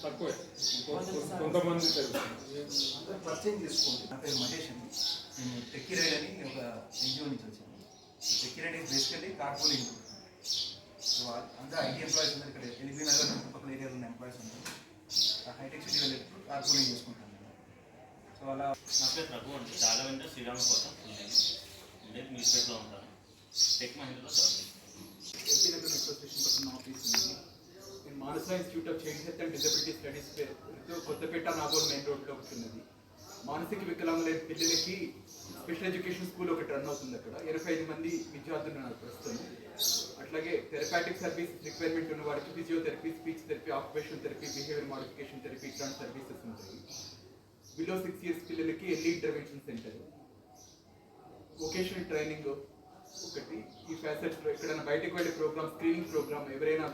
తక్కువే కొంతమంది అందరూ పరిచయం చేసుకోండి. నా పేరు మహేష్ అండి. నేను టెక్కీ రైడ్ అని ఒక ఎన్జిఓ నుంచి వచ్చాను. Techie ride is basically carpooling. So అందరూ ఐటీ ఎంప్లాయీస్ ఉన్నారు. ఇక్కడ ఎల్బీ నగర్ చుట్టుపక్కల ఏరియాలో ఉన్న ఎంప్లాయీస్ ఉంటారు. హైటెక్ సిటీ వెళ్ళి కార్పూలింగ్ చేసుకుంటాను. సో అలా నా పేరు రఘు అండి. చాలా అంటే శ్రీరామ కోసం నేను న్యూస్ పేపర్లో ఉంటాను. టెక్ మహేంద్రలో చదువుతాను. ఎల్బీ నగర్ మెట్రో స్టేషన్ పక్కన ఆఫీస్ ఉంది. నేను Manasa institute of child health and disability studies పేరుతో కొత్తపేట నాగోల్ మెయిన్ రోడ్లో ఒకటి ఉన్నది. మానసిక వికలాంగులైన పిల్లలకి స్పెషల్ ఎడ్యుకేషన్ స్కూల్ ఒకటి రన్ అవుతుంది. అక్కడ 25 మంది విద్యార్థులు ఉన్నారు ప్రస్తుతం. అట్లాగే థెరపాటిక్ సర్వీస్ రిక్వైర్మెంట్ ఉన్న వారికి physiotherapy, speech therapy, occupational therapy, behaviour modification therapy ఇట్లాంటి సర్వీసెస్ ఉంటాయి. బిలో 6 years పిల్లలకి early intervention centre, vocational training ఒకటి. ఈ ఫ్యాసెట్స్లో ఎక్కడైనా బయటకు వెళ్ళే ప్రోగ్రామ్, స్క్రీనింగ్ ప్రోగ్రామ్, ఎవరైనా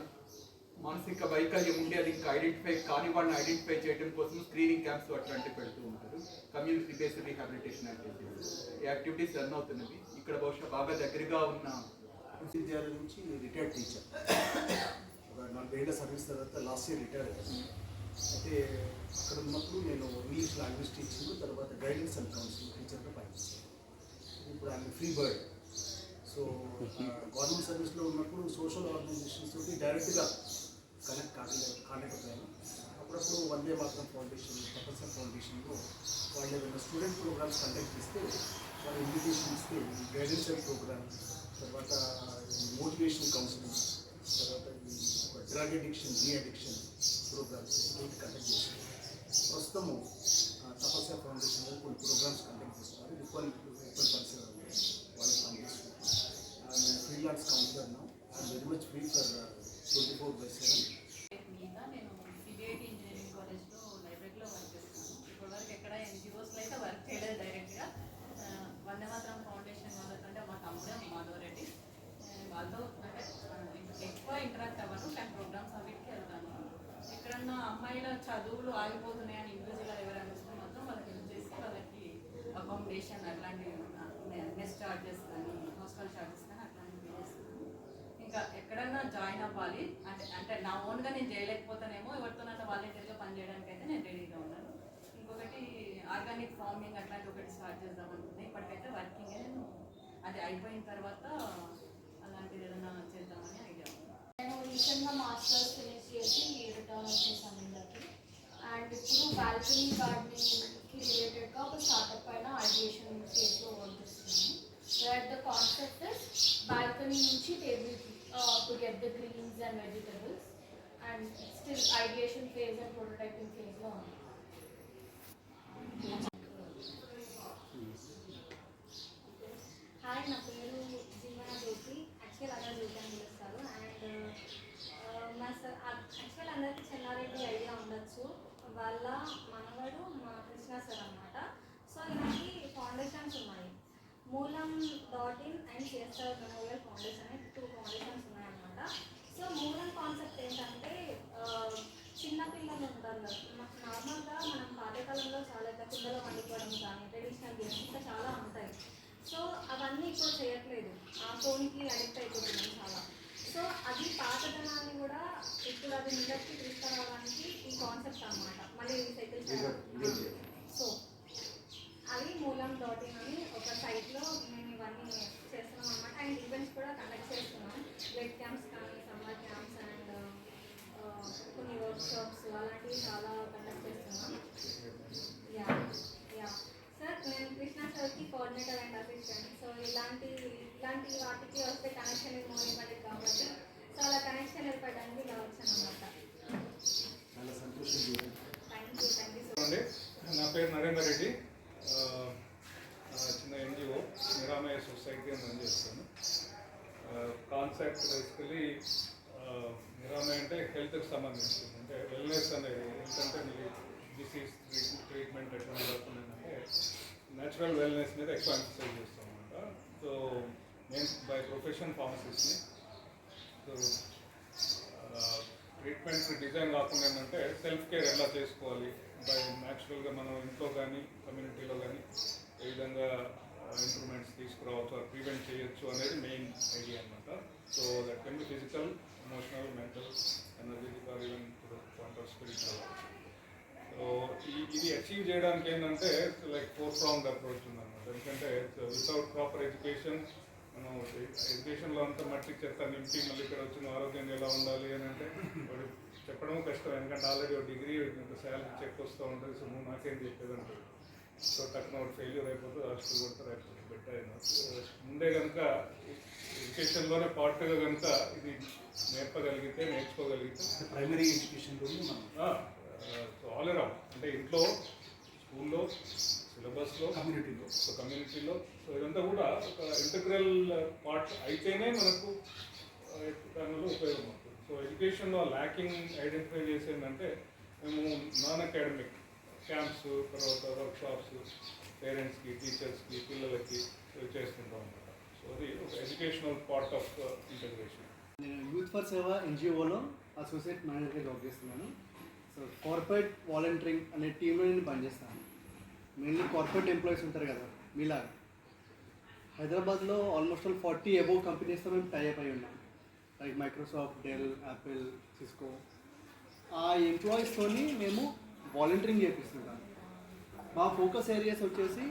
మానసిక వైకల్యం ఉండి అది ఇంకా ఐడెంటిఫై కాని వాళ్ళని ఐడెంటిఫై చేయడం కోసం స్క్రీనింగ్ క్యాంప్స్ అట్లాంటివి పెడుతూ ఉంటారు. కమ్యూనిటీ బేస్డ్ రీహాబిలిటేషన్ యాక్టివిటీస్, ఈ యాక్టివిటీస్ రన్ అవుతున్నవి. ఇక్కడ బహుశా బాగా దగ్గరగా ఉన్న విద్యాలయం నుంచి రిటైర్డ్ టీచర్. ఒక 40 ఏళ్ల సర్వీస్ తర్వాత లాస్ట్ ఇయర్ రిటైర్ అయ్యాను. అయితే అక్కడ ఉన్నప్పుడు నేను ఇంగ్లీష్ లాంగ్వేజ్ టీచింగ్, తర్వాత గైడెన్స్ అండ్ కౌన్సిలింగ్ టీచర్గా పనిచేస్తాను. ఇప్పుడు ఆయన ఫ్రీ బర్డ్. సో గవర్నమెంట్ సర్వీస్లో ఉన్నప్పుడు సోషల్ ఆర్గనైజేషన్స్ తోటి డైరెక్ట్గా కనెక్ట్ కాలేకపోయాను. అప్పుడప్పుడు వందే మాతరం ఫౌండేషన్, ప్రొఫెసర్ ఫౌండేషన్లో వాళ్ళు ఏదైనా స్టూడెంట్ ప్రోగ్రామ్స్ కండక్ట్ చేస్తే వాళ్ళు ఇన్విటేషన్ ఇస్తే గైడెన్స్ అండ్ ప్రోగ్రామ్, తర్వాత మోటివేషన్ కౌన్సిలింగ్, తర్వాత ఈ drug addiction, de addiction programs conduct చేస్తారు. ప్రస్తుతము తపస్య ఫౌండేషన్లో కొన్ని ప్రోగ్రామ్స్ కండక్ట్ చేస్తున్నారు. ఈక్వల్ పరిసరాలు వాళ్ళకి పనిచేస్తున్నారు. Freelance counsellor now. I'm very much free for 24/7. మీద నేను సిబిఐటి ఇంజనీరింగ్ కాలేజ్లో లైబ్రరీలో వర్క్ చేస్తున్నాను. ఇప్పటివరకు ఎక్కడ ఎన్జిఓస్లో అయితే వర్క్ చేయలేదు డైరెక్ట్గా. వందే మాతరం ఫౌండేషన్ వాళ్ళకంటే మా తమ్ముడే మాధవరెడ్డి, వాళ్ళతో అంటే ఎక్కువ ఇంటరాక్ట్ అవ్వను, కానీ ప్రోగ్రామ్స్ అవిటికి వెళ్తాను. ఎక్కడన్నా అమ్మాయిల చదువులు ఆగిపోతున్నాయని ఇండివిజువల్గా ఎవరైనా వస్తే మాత్రం వాళ్ళకి హెల్ప్ చేసి వాళ్ళకి అకామిడేషన్ అట్లాంటివి, నెక్స్ట్ చార్జెస్ కానీ హాస్టల్ చార్జెస్ కానీ అట్లాంటివి పే చేస్తున్నాను. ఇంకా ఎక్కడన్నా జాయిన్ అవ్వాలి అంటే నా ఓన్గా నేను చేయలేకపోతానేమో, ఎవరితోనైనా వాలంటీర్గా పనిచేయడానికి అయితే నేను రెడీగా ఉన్నాను. ఇంకొకటి ఆర్గానిక్ ఫార్మింగ్ అట్లాంటి ఒకటి స్టార్ట్ చేద్దాం అనుకున్నాను. ఇప్పటికైతే వర్కింగ్ నేను అది అయిపోయిన తర్వాత అలాంటిది ఏదైనా చేద్దామని ఐడియా ఉంది. నేను రీసెంట్గా మాస్టర్స్ ఫినిష్ చేసి రిటర్న్ వచ్చేసాను ఇందరికి. అండ్ ఇప్పుడు బాల్కనీ గార్డెనింగ్కి రిలేటెడ్గా ఒక స్టార్ట్అప్ పైన ఐడియేషన్ ఫేజ్లో వర్క్ చేస్తున్నాను. Where the concept is balcony నుంచి table to get the greens and vegetables, and still ideation phase and prototyping ఫేజ్లో ఉంది. హాయ్, నా పేరు జీవన జ్యోతి. యాక్చువల్ అందరూ జ్యోతి అని పిలుస్తారు. అండ్ మా సార్ యాక్చువల్ అందరికీ చెన్నారెడ్డి ఐడియా ఉండొచ్చు. వాళ్ళ మనవడు మా కృష్ణ సార్ అనమాట. సో ఇలాంటి ఫౌండేషన్స్ ఉన్నాయి, మూలం.in అండ్ చేస్తారు మెమోరియల్ ఫౌండేషన్ అని 2 ఫౌండేషన్స్ ఉన్నాయన్నమాట. సో మూలం కాన్సెప్ట్ ఏంటంటే చిన్నపిల్లలు ఉంటారు కదా, నార్మల్గా మనం పాతకాలంలో చాలా ఇట్లా కుండలో వండుకోవడం కానీ ట్రెడిషనల్ గేమ్స్ ఇంకా చాలా ఉంటాయి. సో అవన్నీ ఇప్పుడు చేయట్లేదు, ఆ ఫోన్కి అడిక్ట్ అయిపోతున్నాం చాలా. సో అది పాతదనాన్ని కూడా ఇప్పుడు అది ముందరికి తీసుకురావడానికి ఈ కాన్సెప్ట్ అనమాట, మళ్ళీ రీసైకిల్ చేయాలి. సో అది మూలం.in అని ఒక సైట్లో మేము ఇవన్నీ చేస్తున్నాం అనమాట. అండ్ ఈవెంట్స్ కూడా కండక్ట్ చేస్తున్నాం, బ్లడ్ క్యాంప్స్ కానీ సమ్మర్ క్యాంప్స్ అండ్ కొన్ని వర్క్షాప్స్ అలాంటివి చాలా కండక్ట్ చేస్తున్నాం. యా యా సార్, నేను కృష్ణ సార్కి కోఆర్డినేటర్ అండ్ అసిస్టెంట్. సో ఇలాంటి వాటికి వస్తే కనెక్షన్ మోర్ ఇంపార్టెంట్ కాబట్టి సో అలా కనెక్షన్ ఏర్పడడానికి ఇలా వచ్చాను అనమాట. చాలా సంతోషం. Thank you so much. నా పేరు నరేందర్ రెడ్డి. చిన్న ఎన్జిఓ నిరామయ సొసైటీ అని రన్ చేస్తాను. కాన్సెప్ట్ బేసికలీ నిరామయ అంటే హెల్త్కి సంబంధించింది, అంటే వెల్నెస్ అనేది. హెల్త్ అంటే మీకు డిసీజ్ ట్రీట్మెంట్ ఎట్లా జరుగుతుందంటే న్యాచురల్ వెల్నెస్ మీద ఎక్కువ ఎంఫసైజ్ చేస్తాం అనమాట. సో నేను బై ప్రొఫెషన్ ఫార్మసిస్ట్ని. సో ట్రీట్మెంట్ డిజైన్ కాకుండా ఏంటంటే సెల్ఫ్ కేర్ ఎలా చేసుకోవాలి, బై న్యాచురల్గా మనం ఇంట్లో కానీ కమ్యూనిటీలో కానీ ఏ విధంగా ఇంప్రూవ్మెంట్స్ తీసుకురావచ్చు, ప్రివెంట్ చేయొచ్చు అనేది మెయిన్ ఐడియా అనమాట. So that can be physical, emotional, mental, energetic or even to the point of achieve చేయడానికి ఏంటంటే లైక్ 4-pronged అప్రోచ్ ఉందన్నమాట. ఎందుకంటే వితౌట్ ప్రాపర్ ఎడ్యుకేషన్ మనం ఎడ్యుకేషన్లో అంతా మట్టి చెత్త నింపి మళ్ళీ ఇక్కడ వచ్చిన ఆరోగ్యంగా ఎలా ఉండాలి అని అంటే వాడు చెప్పడం కష్టం. ఎందుకంటే ఆల్రెడీ ఒక డిగ్రీ శాలరీ చెక్ వస్తూ ఉంటుంది. సో నువ్వు నాకేం చెప్పేదంటే సో టక్కున ఒకటి ఫెయిల్యూర్ అయిపోతుంది, హాస్టల్ కొడతారు, అయిపోతుంది బెటర్. ముందే కనుక ఎడ్యుకేషన్లోనే పార్ట్గా కనుక ఇది నేర్చుకోగలిగితే ప్రైమరీ ఎడ్యుకేషన్లోనే మనం సో ఆల్ అరౌండ్ అంటే ఇంట్లో, స్కూల్లో, సిలబస్లో, కమ్యూనిటీలో సో ఇదంతా కూడా ఒక ఇంటగ్రల్ పార్ట్ అయితేనే మనకు దానిలో ఉపయోగం అవుతుంది. సో ఎడ్యుకేషన్లో ల్యాకింగ్ ఐడెంటిఫై చేసేందంటే మేము నాన్ అకాడమిక్ క్యాంప్స్, తర్వాత వర్క్షాప్స్ పేరెంట్స్కి, టీచర్స్కి, పిల్లలకి చేస్తుంటాం అన్నమాట. సో అది ఒక ఎడ్యుకేషనల్ పార్ట్ ఆఫ్ ఇంటగ్రేషన్. నేను యూత్ ఫర్ సేవ ఎన్జిఓలో అసోసియేట్ మేనేజర్గా జాబ్ చేస్తున్నాను. సో కార్పొరేట్ వాలంటీరింగ్ అనే టీంలో నేను పనిచేస్తాను. మెయిన్లీ కార్పొరేట్ ఎంప్లాయీస్ ఉంటారు కదా మీలా. హైదరాబాద్లో ఆల్మోస్ట్ 40 అబోవ్ కంపెనీస్తో మేము టైఅప్ అయి ఉన్నాం. Like Microsoft, Dell, Apple, Cisco. ఆ ఎంప్లాయీస్తోని మేము వాలంటీరింగ్ చేపిస్తున్నాం. మా ఫోకస్ ఏరియాస్ వచ్చేసి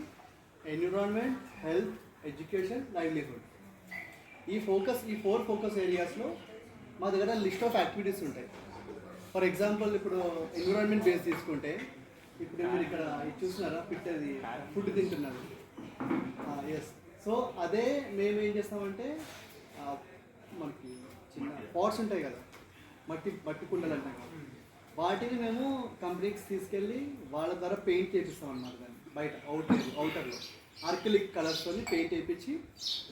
ఎన్విరాన్మెంట్, హెల్త్, ఎడ్యుకేషన్, లైవ్లీహుడ్. ఈ 4 ఫోకస్ ఏరియాస్లో మా దగ్గర లిస్ట్ ఆఫ్ యాక్టివిటీస్ ఉంటాయి. ఫర్ ఎగ్జాంపుల్ ఇప్పుడు ఎన్విరాన్మెంట్ బేస్ తీసుకుంటే ఇప్పుడు మీరు ఇక్కడ ఇది చూస్తున్నారా, పిట్టది ఫుడ్ తింటున్నారు. ఎస్. సో అదే మేము ఏం చేస్తామంటే మనకి చిన్న పాట్స్ ఉంటాయి కదా, మట్టి కుండలు అంటాం కదా, వాటిని మేము కంపెనీకి తీసుకెళ్ళి వాళ్ళ ద్వారా పెయింట్ చేపిస్తాం అన్నమాట. దాన్ని బయట అవుటర్లో ఆర్కిలిక్ కలర్స్తో పెయింట్ వేయించి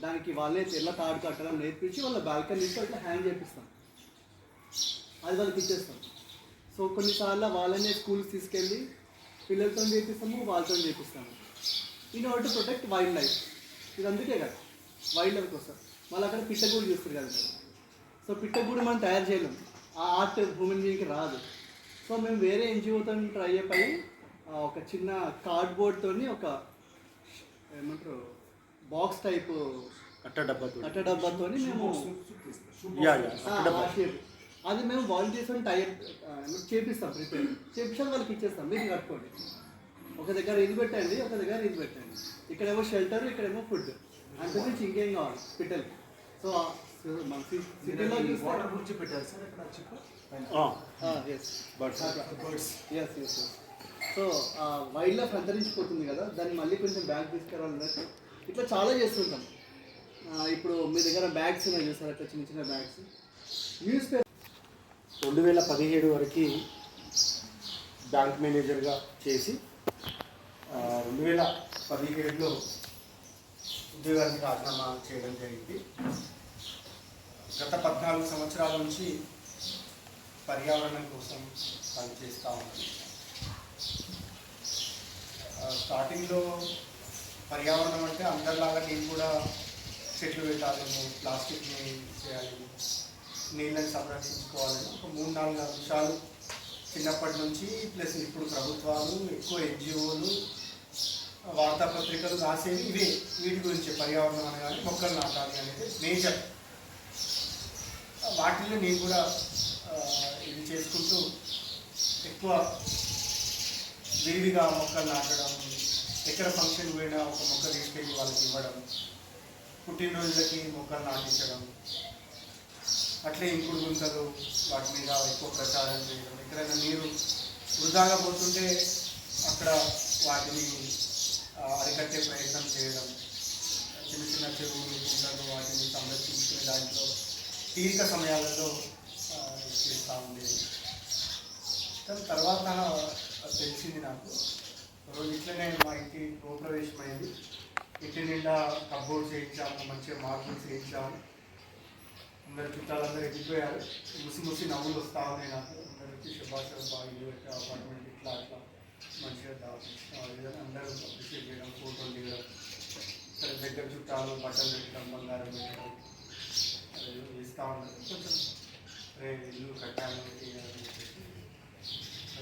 దానికి వాళ్ళే తెల్ల తాడు కట్టడం నేర్పించి వాళ్ళ బాల్కనీస్లో ఇట్లా హ్యాంగ్ చేపిస్తాం. అది వాళ్ళకి ఇచ్చేస్తాం. సో కొన్నిసార్లు వాళ్ళనే స్కూల్స్ తీసుకెళ్ళి పిల్లలతో చేపిస్తాము, వాళ్ళతో చేపిస్తాము. In order to protect wildlife. ఇది అందుకే కదా వైల్డ్ లైఫ్ కోసం. వాళ్ళు అక్కడ పిట్టగూడు చూస్తారు కదా మీరు. సో పిట్టగూడు మనం తయారు చేయలేం, ఆ ఆర్ట్ హ్యూమన్ బీయింగ్కి రాదు. సో మేము వేరే ఎన్జిఓతో ట్రై అయిపోయి ఒక చిన్న కార్డ్బోర్డ్తో ఒక ఏమంటారు బాక్స్ టైప్ అట్ట డబ్బాతో మేము అది మేము వాలంటీర్స్ టైప్ చేపిస్తాం, ప్రిపేర్ చేపించాలి, వాళ్ళకి ఇచ్చేస్తాం. మీరు కట్టుకోండి, ఒక దగ్గర ఇది పెట్టండి, ఒక దగ్గర ఇది పెట్టండి. ఇక్కడేమో షెల్టర్, ఇక్కడేమో ఫుడ్, అంత నుంచి ఇంకేం కావాలి పిట్టలకి. సో మన సిటీలో వాటర్ గురించి పెట్టారు సార్ ఇక్కడ chip. Yes. So wildlife అంతరించిపోతుంది కదా, దాన్ని మళ్ళీ కొంచెం బ్యాగ్ తీసుకురావాలన్నట్టు ఇట్లా చాలా చేస్తుంటాం. ఇప్పుడు మీ దగ్గర బ్యాగ్స్ ఉన్నాయి చూసారు, అట్లా చిన్న చిన్న బ్యాగ్స్. న్యూస్ పేపర్ 2017 వరకు బ్యాంక్ మేనేజర్గా చేసి 2017లో ఉద్యోగానికి రాజీనామా చేయడం జరిగింది. గత 14 సంవత్సరాల నుంచి పర్యావరణం కోసం పనిచేస్తూ ఉన్నాను. స్టార్టింగ్లో పర్యావరణం అంటే అందరిలాగా నేను కూడా చెట్లు పెట్టాలని, ప్లాస్టిక్ని చేయాలని, నీళ్ళని సంరక్షించుకోవాలని ఒక 3-4 అంశాలు చిన్నప్పటి నుంచి, ప్లస్ ఇప్పుడు ప్రభుత్వాలు, ఎక్కువ ఎన్జిఓలు, వార్తాపత్రికలు రాసేవి ఇవే. వీటి గురించి పర్యావరణం అనగానే మొక్కలు నాటాలి అనేది నేచర్. వాటిల్లో నేను కూడా ఇది చేసుకుంటూ ఎక్కువ విరివిగా మొక్కలు నాటడం, ఎక్కడ ఫంక్షన్ పోయినా ఒక మొక్క తీసుకెళ్ళి వాళ్ళకి ఇవ్వడం, పుట్టినరోజులకి మొక్కలు నాటించడం, అట్లే ఇంకుడు గుంతలు వాటి మీద ఎక్కువ ప్రచారం చేయడం, ఎక్కడైనా నీరు వృధాగా పోతుంటే అక్కడ వాటిని అరికట్టే ప్రయత్నం చేయడం, చిన్న చిన్న చెరువులు, గుంటలు వాటిని సంరక్షించుకునే దాంట్లో తీరిక సమయాలలో చేస్తూ ఉండేది. కానీ తర్వాత తెలిసింది నాకు, రోజు ఇట్లనే మా ఇంటి గృహప్రవేశమైంది. ఇంటి నిండా కబ్బోర్డ్స్ వేయించాము, మంచిగా మార్బుల్స్ వేయించాము. అందరు చుట్టాలందరూ ఎదిగిపోయారు. ముసి నవ్వులు వస్తూ ఉన్నాయి నాకు. అందరూ వచ్చి శుభాషలు బాగా ఇల్లు పెట్టే అపార్ట్మెంట్ ఇట్లా అట్లా మంచిగా దాని అందరూ అప్రిషియేట్ చేయడం, ఫోటోలు దిగడం, ఇక్కడ దగ్గర చుట్టాలు బట్టలు పెట్టడం, బంగారం పెట్టడం చేస్తూ ఉన్నారు. కొంచెం ఇల్లు కట్టాలి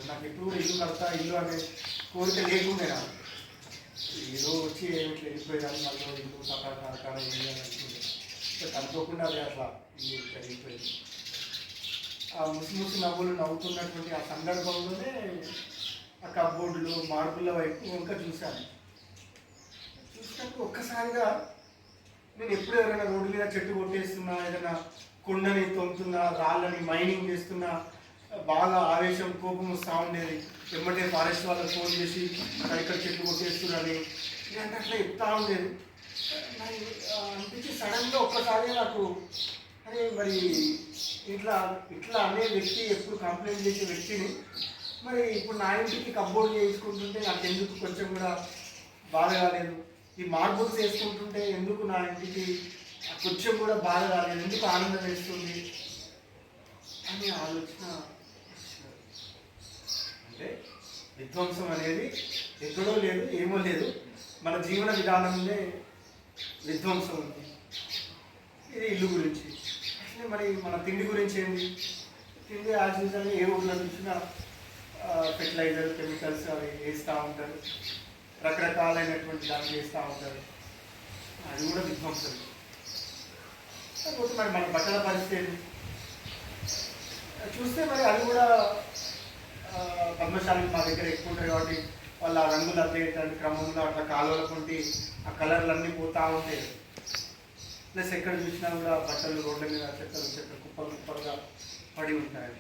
నాకు ఎప్పుడు ఇల్లు కడతా, ఇల్లు అనే కోరిక లేకుండే నాకు. ఏదో వచ్చి ఏమిటి వెళ్ళిపోయాను, మళ్ళీ ఇల్లు సకాల ఇల్లు అని అనుకుంటే కనుకోకుండా అది అట్లా ఇల్లు జరిగిపోయింది. ఆ ముసి నవ్వులు నవ్వుతున్నటువంటి ఆ సందర్భంలోనే ఆ కబ్బోర్డులు మార్పుల వైపు ఇంకా చూశాను. చూసినప్పుడు ఒక్కసారిగా నేను ఎప్పుడు ఎవరైనా రోడ్డు మీద చెట్టు కొట్టేస్తున్నా, ఏదైనా కొండని తొంతున్నా, రాళ్ళని మైనింగ్ చేస్తున్నా బాగా ఆవేశం కోపం వస్తూ ఉండేది. ఎమ్మటే ఫారెస్ట్ వాళ్ళకి ఫోన్ చేసి ఇక్కడ చెట్లు కొట్టేస్తున్నారని ఇలాంటి అట్లా చెప్తా ఉండేది. మరి అనిపించి సడన్గా ఒక్కసారి నాకు అరే మరి ఇట్లా అనే వ్యక్తి, ఎప్పుడు కంప్లైంట్ చేసే వ్యక్తిని మరి ఇప్పుడు నా ఇంటికి కబ్బోర్డ్ చేసుకుంటుంటే నాకు ఎందుకు కొంచెం కూడా బాధ కాలేదు, ఈ మార్బుల్స్ వేసుకుంటుంటే ఎందుకు నా ఇంటికి కొంచెం కూడా బాధ కాలేదు, ఎందుకు ఆనందం వేస్తుంది అని ఆలోచన. అంటే విధ్వంసం అనేది ఎక్కడో లేదు, ఏమో లేదు, మన జీవన విధానంలో విధ్వంసం ఉంది. ఇది ఇల్లు గురించి. అసలే మరి మన తిండి గురించి ఏంటి? తిండి యాజ్ యూజువల్గా ఏ ఊళ్ళో చూసినా ఫెర్టిలైజర్ కెమికల్స్ అవి వేస్తూ ఉంటారు, రకరకాలైనటువంటి దాన్ని వేస్తూ ఉంటారు. అది కూడా విధ్వంసం. కాకపోతే మరి మన బట్టల పరిస్థితి చూస్తే మరి అది కూడా పద్మశాలి మా దగ్గర ఎక్కువ ఉంటాయి కాబట్టి వాళ్ళ రంగులు అద్దేటువంటి క్రమంలో అట్లా కాలువల కొంటి ఆ కలర్లు పోతూ ఉంటాయి. ప్లస్ ఎక్కడ చూసినా కూడా బట్టలు రోడ్ల మీద చెత్త కుప్పలుగా పడి ఉంటాయి.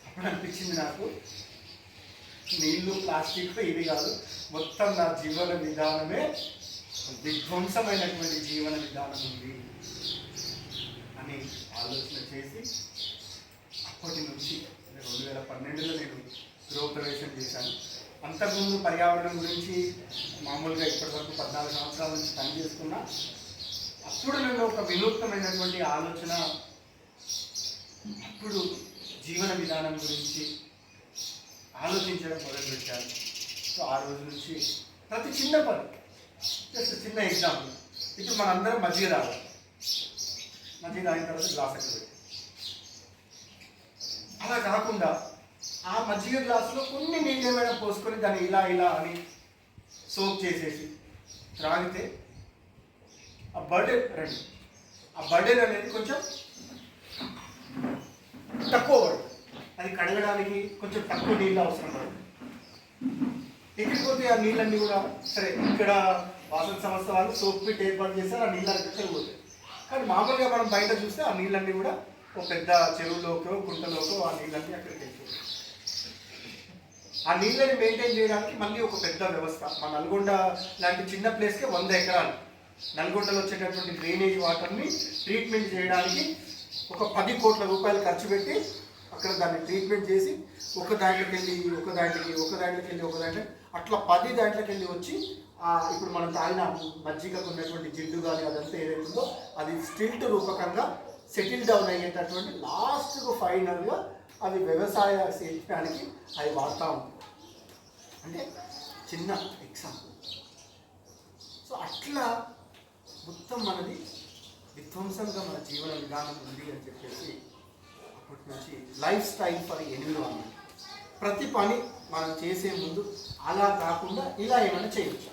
అప్పుడు అనిపించింది నాకు, నీళ్ళు ప్లాస్టిక్ ఇవి కాదు, మొత్తం నా జీవన విధానమే విధ్వంసమైనటువంటి జీవన విధానం ఉంది అని ఆలోచన చేసి అప్పటి నుంచి 2012లో నేను గృహప్రవేశం చేశాను. అంతకుముందు పర్యావరణం గురించి మామూలుగా ఇప్పటివరకు 14 సంవత్సరాల నుంచి పనిచేస్తున్నా. అప్పుడు నన్ను ఒక వినూత్నమైనటువంటి ఆలోచన, అప్పుడు జీవన విధానం గురించి ఆలోచించడం మొదలుపెట్టాను. సో ఆ రోజు నుంచి ప్రతి చిన్న పని, జస్ట్ చిన్న ఎగ్జాంపుల్, ఇప్పుడు మనందరం మజ్జిగ తాగాలి, మజ్జిగ తాగిన తర్వాత గ్లాస్ ఎక్కడ పెట్టి, అలా కాకుండా ఆ మజ్జిగ గ్లాసులో కొన్ని నీళ్ళు ఏమైనా పోసుకొని దాన్ని ఇలా అని సోప్ చేసేసి త్రాగితే ఆ బర్డెన్ అనేది కొంచెం తక్కువ పడుతుంది. అది కడగడానికి కొంచెం తక్కువ నీళ్ళు అవసరం పడుతుంది. ఎగిరిపోతే ఆ నీళ్ళన్నీ కూడా సరే, ఇక్కడ వాసన సంస్థ వాళ్ళు సోప్ పిట్ ఏర్పాటు చేస్తారు, ఆ నీళ్ళు అక్కడ పోతాయి. కానీ మామూలుగా మనం బయట చూస్తే ఆ నీళ్ళన్నీ కూడా ఒక పెద్ద చెరువులోకో గుంటలోకో ఆ నీళ్ళన్నీ అక్కడికి వెళ్ళిపోతాయి. ఆ నీళ్ళని మెయింటైన్ చేయడానికి మళ్ళీ ఒక పెద్ద వ్యవస్థ. మా నల్గొండ లాంటి చిన్న ప్లేస్కే 100 ఎకరాలు. నల్గొండలో వచ్చేటటువంటి డ్రైనేజ్ వాటర్ని ట్రీట్మెంట్ చేయడానికి ఒక 10 కోట్ల రూపాయలు ఖర్చు పెట్టి అక్కడ దాన్ని ట్రీట్మెంట్ చేసి ఒక దాంట్లోకి వెళ్ళి అట్లా 10 దాంట్లోకి వెళ్ళి వచ్చి ఇప్పుడు మనం తాగిన మజ్జిగకు ఉన్నటువంటి జిడ్డు కానీ అదంతా ఏదైతుందో అది స్టిల్ట్ రూపకంగా సెటిల్ డౌన్ అయ్యేటటువంటి లాస్ట్కు ఫైనల్గా అవి వ్యవసాయ సేద్యానికి అవి వాడుతూ ఉంటాయి. అంటే చిన్న ఎగ్జాంపుల్. సో అట్లా మొత్తం మనది విధ్వంసంగా మన జీవన విధానం ఉంది అని చెప్పేసి అప్పటి నుంచి లైఫ్ స్టైల్ ఫర్ ఎన్విరాన్మెంట్. ప్రతి పని మనం చేసే ముందు అలా కాకుండా ఇలా ఏమైనా చేయొచ్చు.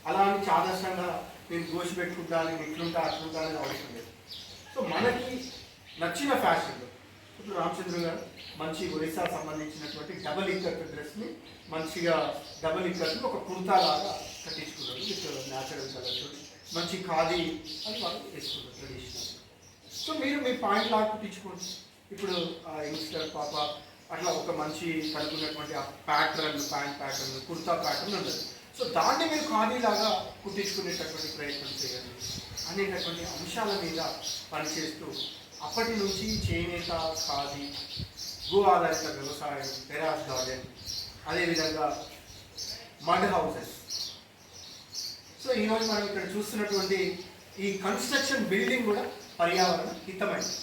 అలా అని ఆదర్శంగా నేను దోషి పెట్టుకుంటా, నేను ఇట్లుంటా అట్లుంటా అనేది అవసరం లేదు. సో మనకి నచ్చిన ఫ్యాషన్లో ఇప్పుడు రామచంద్ర గారు మంచి ఒరిస్సా సంబంధించినటువంటి డబల్ ఇక్కట్ డ్రెస్ని మంచిగా డబల్ ఇక్కట్ని ఒక కుర్తా లాగా కట్టించుకున్నారు విత్ న్యాచురల్ కలర్స్, మంచి ఖాదీ అని వాళ్ళు వేసుకున్నారు ట్రెడిషనల్. సో మీరు మీ పాయింట్ లాగా కుట్టించుకోండి. ఇప్పుడు యంగ్స్టర్ పాప అట్లా ఒక మంచి కనుక్కున్నటువంటి ఆ pattern, pant pattern, kurta pattern ఉంటుంది. సో దాన్ని మీరు ఖాదీలాగా కుట్టించుకునేటటువంటి ప్రయత్నం చేయండి అనేటటువంటి అంశాల మీద పనిచేస్తూ అప్పటి నుంచి చేనేత, ఖాదీ, గో ఆధారిత వ్యవసాయం, టెరాస్ గార్డెన్, అదేవిధంగా మడ్ హౌసెస్. సో ఈరోజు మనం ఇక్కడ చూస్తున్నటువంటి ఈ కన్స్ట్రక్షన్ బిల్డింగ్ కూడా పర్యావరణ హితమైనది.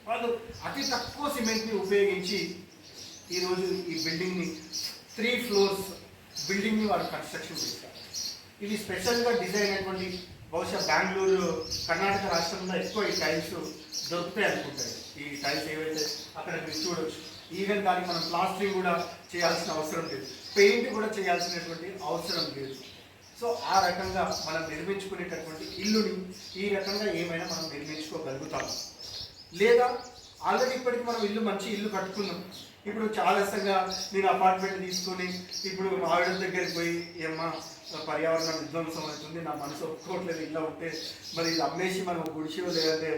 వాళ్ళు అతి తక్కువ సిమెంట్ని ఉపయోగించి ఈరోజు ఈ బిల్డింగ్ని 3 ఫ్లోర్స్ బిల్డింగ్ని వారు కన్స్ట్రక్షన్ చేస్తారు. ఇది స్పెషల్గా డిజైన్ అయినటువంటి, బహుశా బెంగళూరు, కర్ణాటక రాష్ట్రంలో ఎక్కువ ఈ టైల్స్ దొరుకుతాయి అనుకుంటాయి. ఈ టైల్స్ ఏవైతే అక్కడ మీరు చూడవచ్చు. ఈవెన్ దానికి మనం ప్లాస్టరింగ్ కూడా చేయాల్సిన అవసరం లేదు, పెయింట్ కూడా చేయాల్సినటువంటి అవసరం లేదు. సో ఆ రకంగా మనం నిర్మించుకునేటటువంటి ఇల్లుని ఈ రకంగా ఏమైనా మనం నిర్మించుకోగలుగుతాం. లేదా ఆల్రెడీ ఇప్పటికి మనం మంచి ఇల్లు కట్టుకున్నాం. ఇప్పుడు చాలాసంగా నేను అపార్ట్మెంట్ తీసుకొని ఇప్పుడు ఆవిడ దగ్గరికి పోయి ఏమ్మా పర్యావరణం విధ్వంసం అవుతుంది, నా మనసు ఒప్పుకోవట్లేదు, ఇలా ఉంటే మరి ఇది అమ్మేసి మనం గుడిసె లేదంటే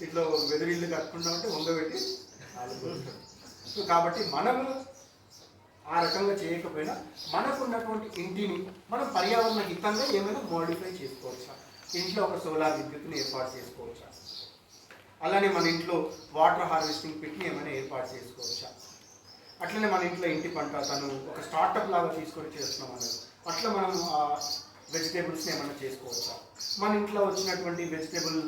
ఇట్లా వెదురు ఇల్లు కట్టుకుంటామంటే వంగబెట్టి సో కాబట్టి మనము ఆ రకంగా చేయకపోయినా మనకున్నటువంటి ఇంటిని మనం పర్యావరణ హితంగా ఏమైనా మోడిఫై చేసుకోవచ్చా, ఇంట్లో ఒక సోలార్ విద్యుత్ని ఏర్పాటు చేసుకోవచ్చా, అలానే మన ఇంట్లో వాటర్ హార్వెస్టింగ్ పిట్ని ఏమైనా ఏర్పాటు చేసుకోవచ్చా, అట్లనే మన ఇంట్లో ఇంటి పంట తను ఒక స్టార్టప్ లాగా తీసుకొని చేస్తున్నాం అన్నది అట్లా మనం వెజిటేబుల్స్ని ఏమైనా చేసుకోవచ్చా, మన ఇంట్లో వచ్చినటువంటి వెజిటేబుల్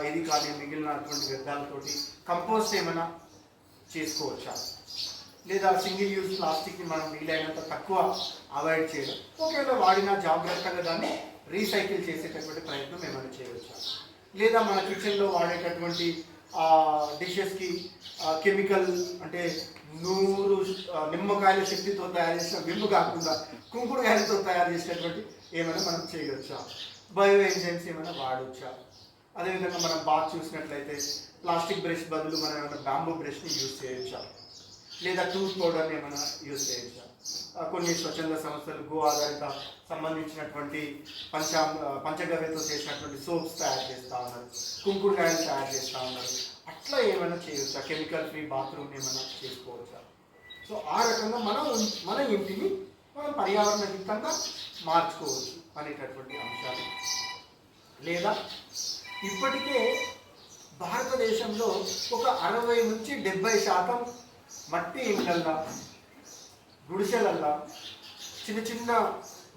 ఇది కానీ మిగిలినటువంటి వ్యర్థాలతోటి కంపోస్ట్ ఏమైనా చేసుకోవచ్చా, లేదా సింగిల్ యూజ్ ప్లాస్టిక్ని మనం వీలైనంత తక్కువ అవాయిడ్ చేయడం, ఒకవేళ వాడినా జాగ్రత్తగా దాన్ని రీసైకిల్ చేసేటటువంటి ప్రయత్నం ఏమైనా చేయవచ్చా, లేదా మన కిచెన్లో వాడేటటువంటి డిషెస్కి కెమికల్ అంటే 100 నిమ్మకాయల శక్తితో తయారు చేసిన విమ్ము కాకుండా కుంకుడుకాయలతో తయారు చేసినటువంటి ఏమైనా మనం చేయవచ్చా, బయో ఎంజైమ్స్ ఏమైనా వాడవచ్చా, అదేవిధంగా మనం బాగా చూసినట్లయితే ప్లాస్టిక్ బ్రష్ బదులు మనం ఏమైనా బ్యాంబూ బ్రష్ని యూజ్ చేయొచ్చా, లేదా టూత్ పౌడర్ని ఏమైనా యూజ్ చేయొచ్చా. కొన్ని స్వచ్ఛంద సంస్థలు గో ఆధారిత సంబంధించినటువంటి పంచగవ్యతో చేసినటువంటి సోప్స్ తయారు చేస్తూ ఉన్నారు, కుంకుడుకాయలు తయారు చేస్తూ ఉన్నారు. అట్లా ఏమైనా చేయవచ్చా, కెమికల్ ఫ్రీ బాత్రూమ్ ఏమైనా చేసుకోవచ్చా. సో ఆ రకంగా మన ఇంటిని మనం పర్యావరణ హితంగా మార్చుకోవచ్చు అనేటటువంటి అంశాలు. లేదా ఇప్పటికే భారతదేశంలో ఒక 60 నుంచి 70% మట్టి ఇండ్లల్లా గుడిసెలల్లా చిన్న చిన్న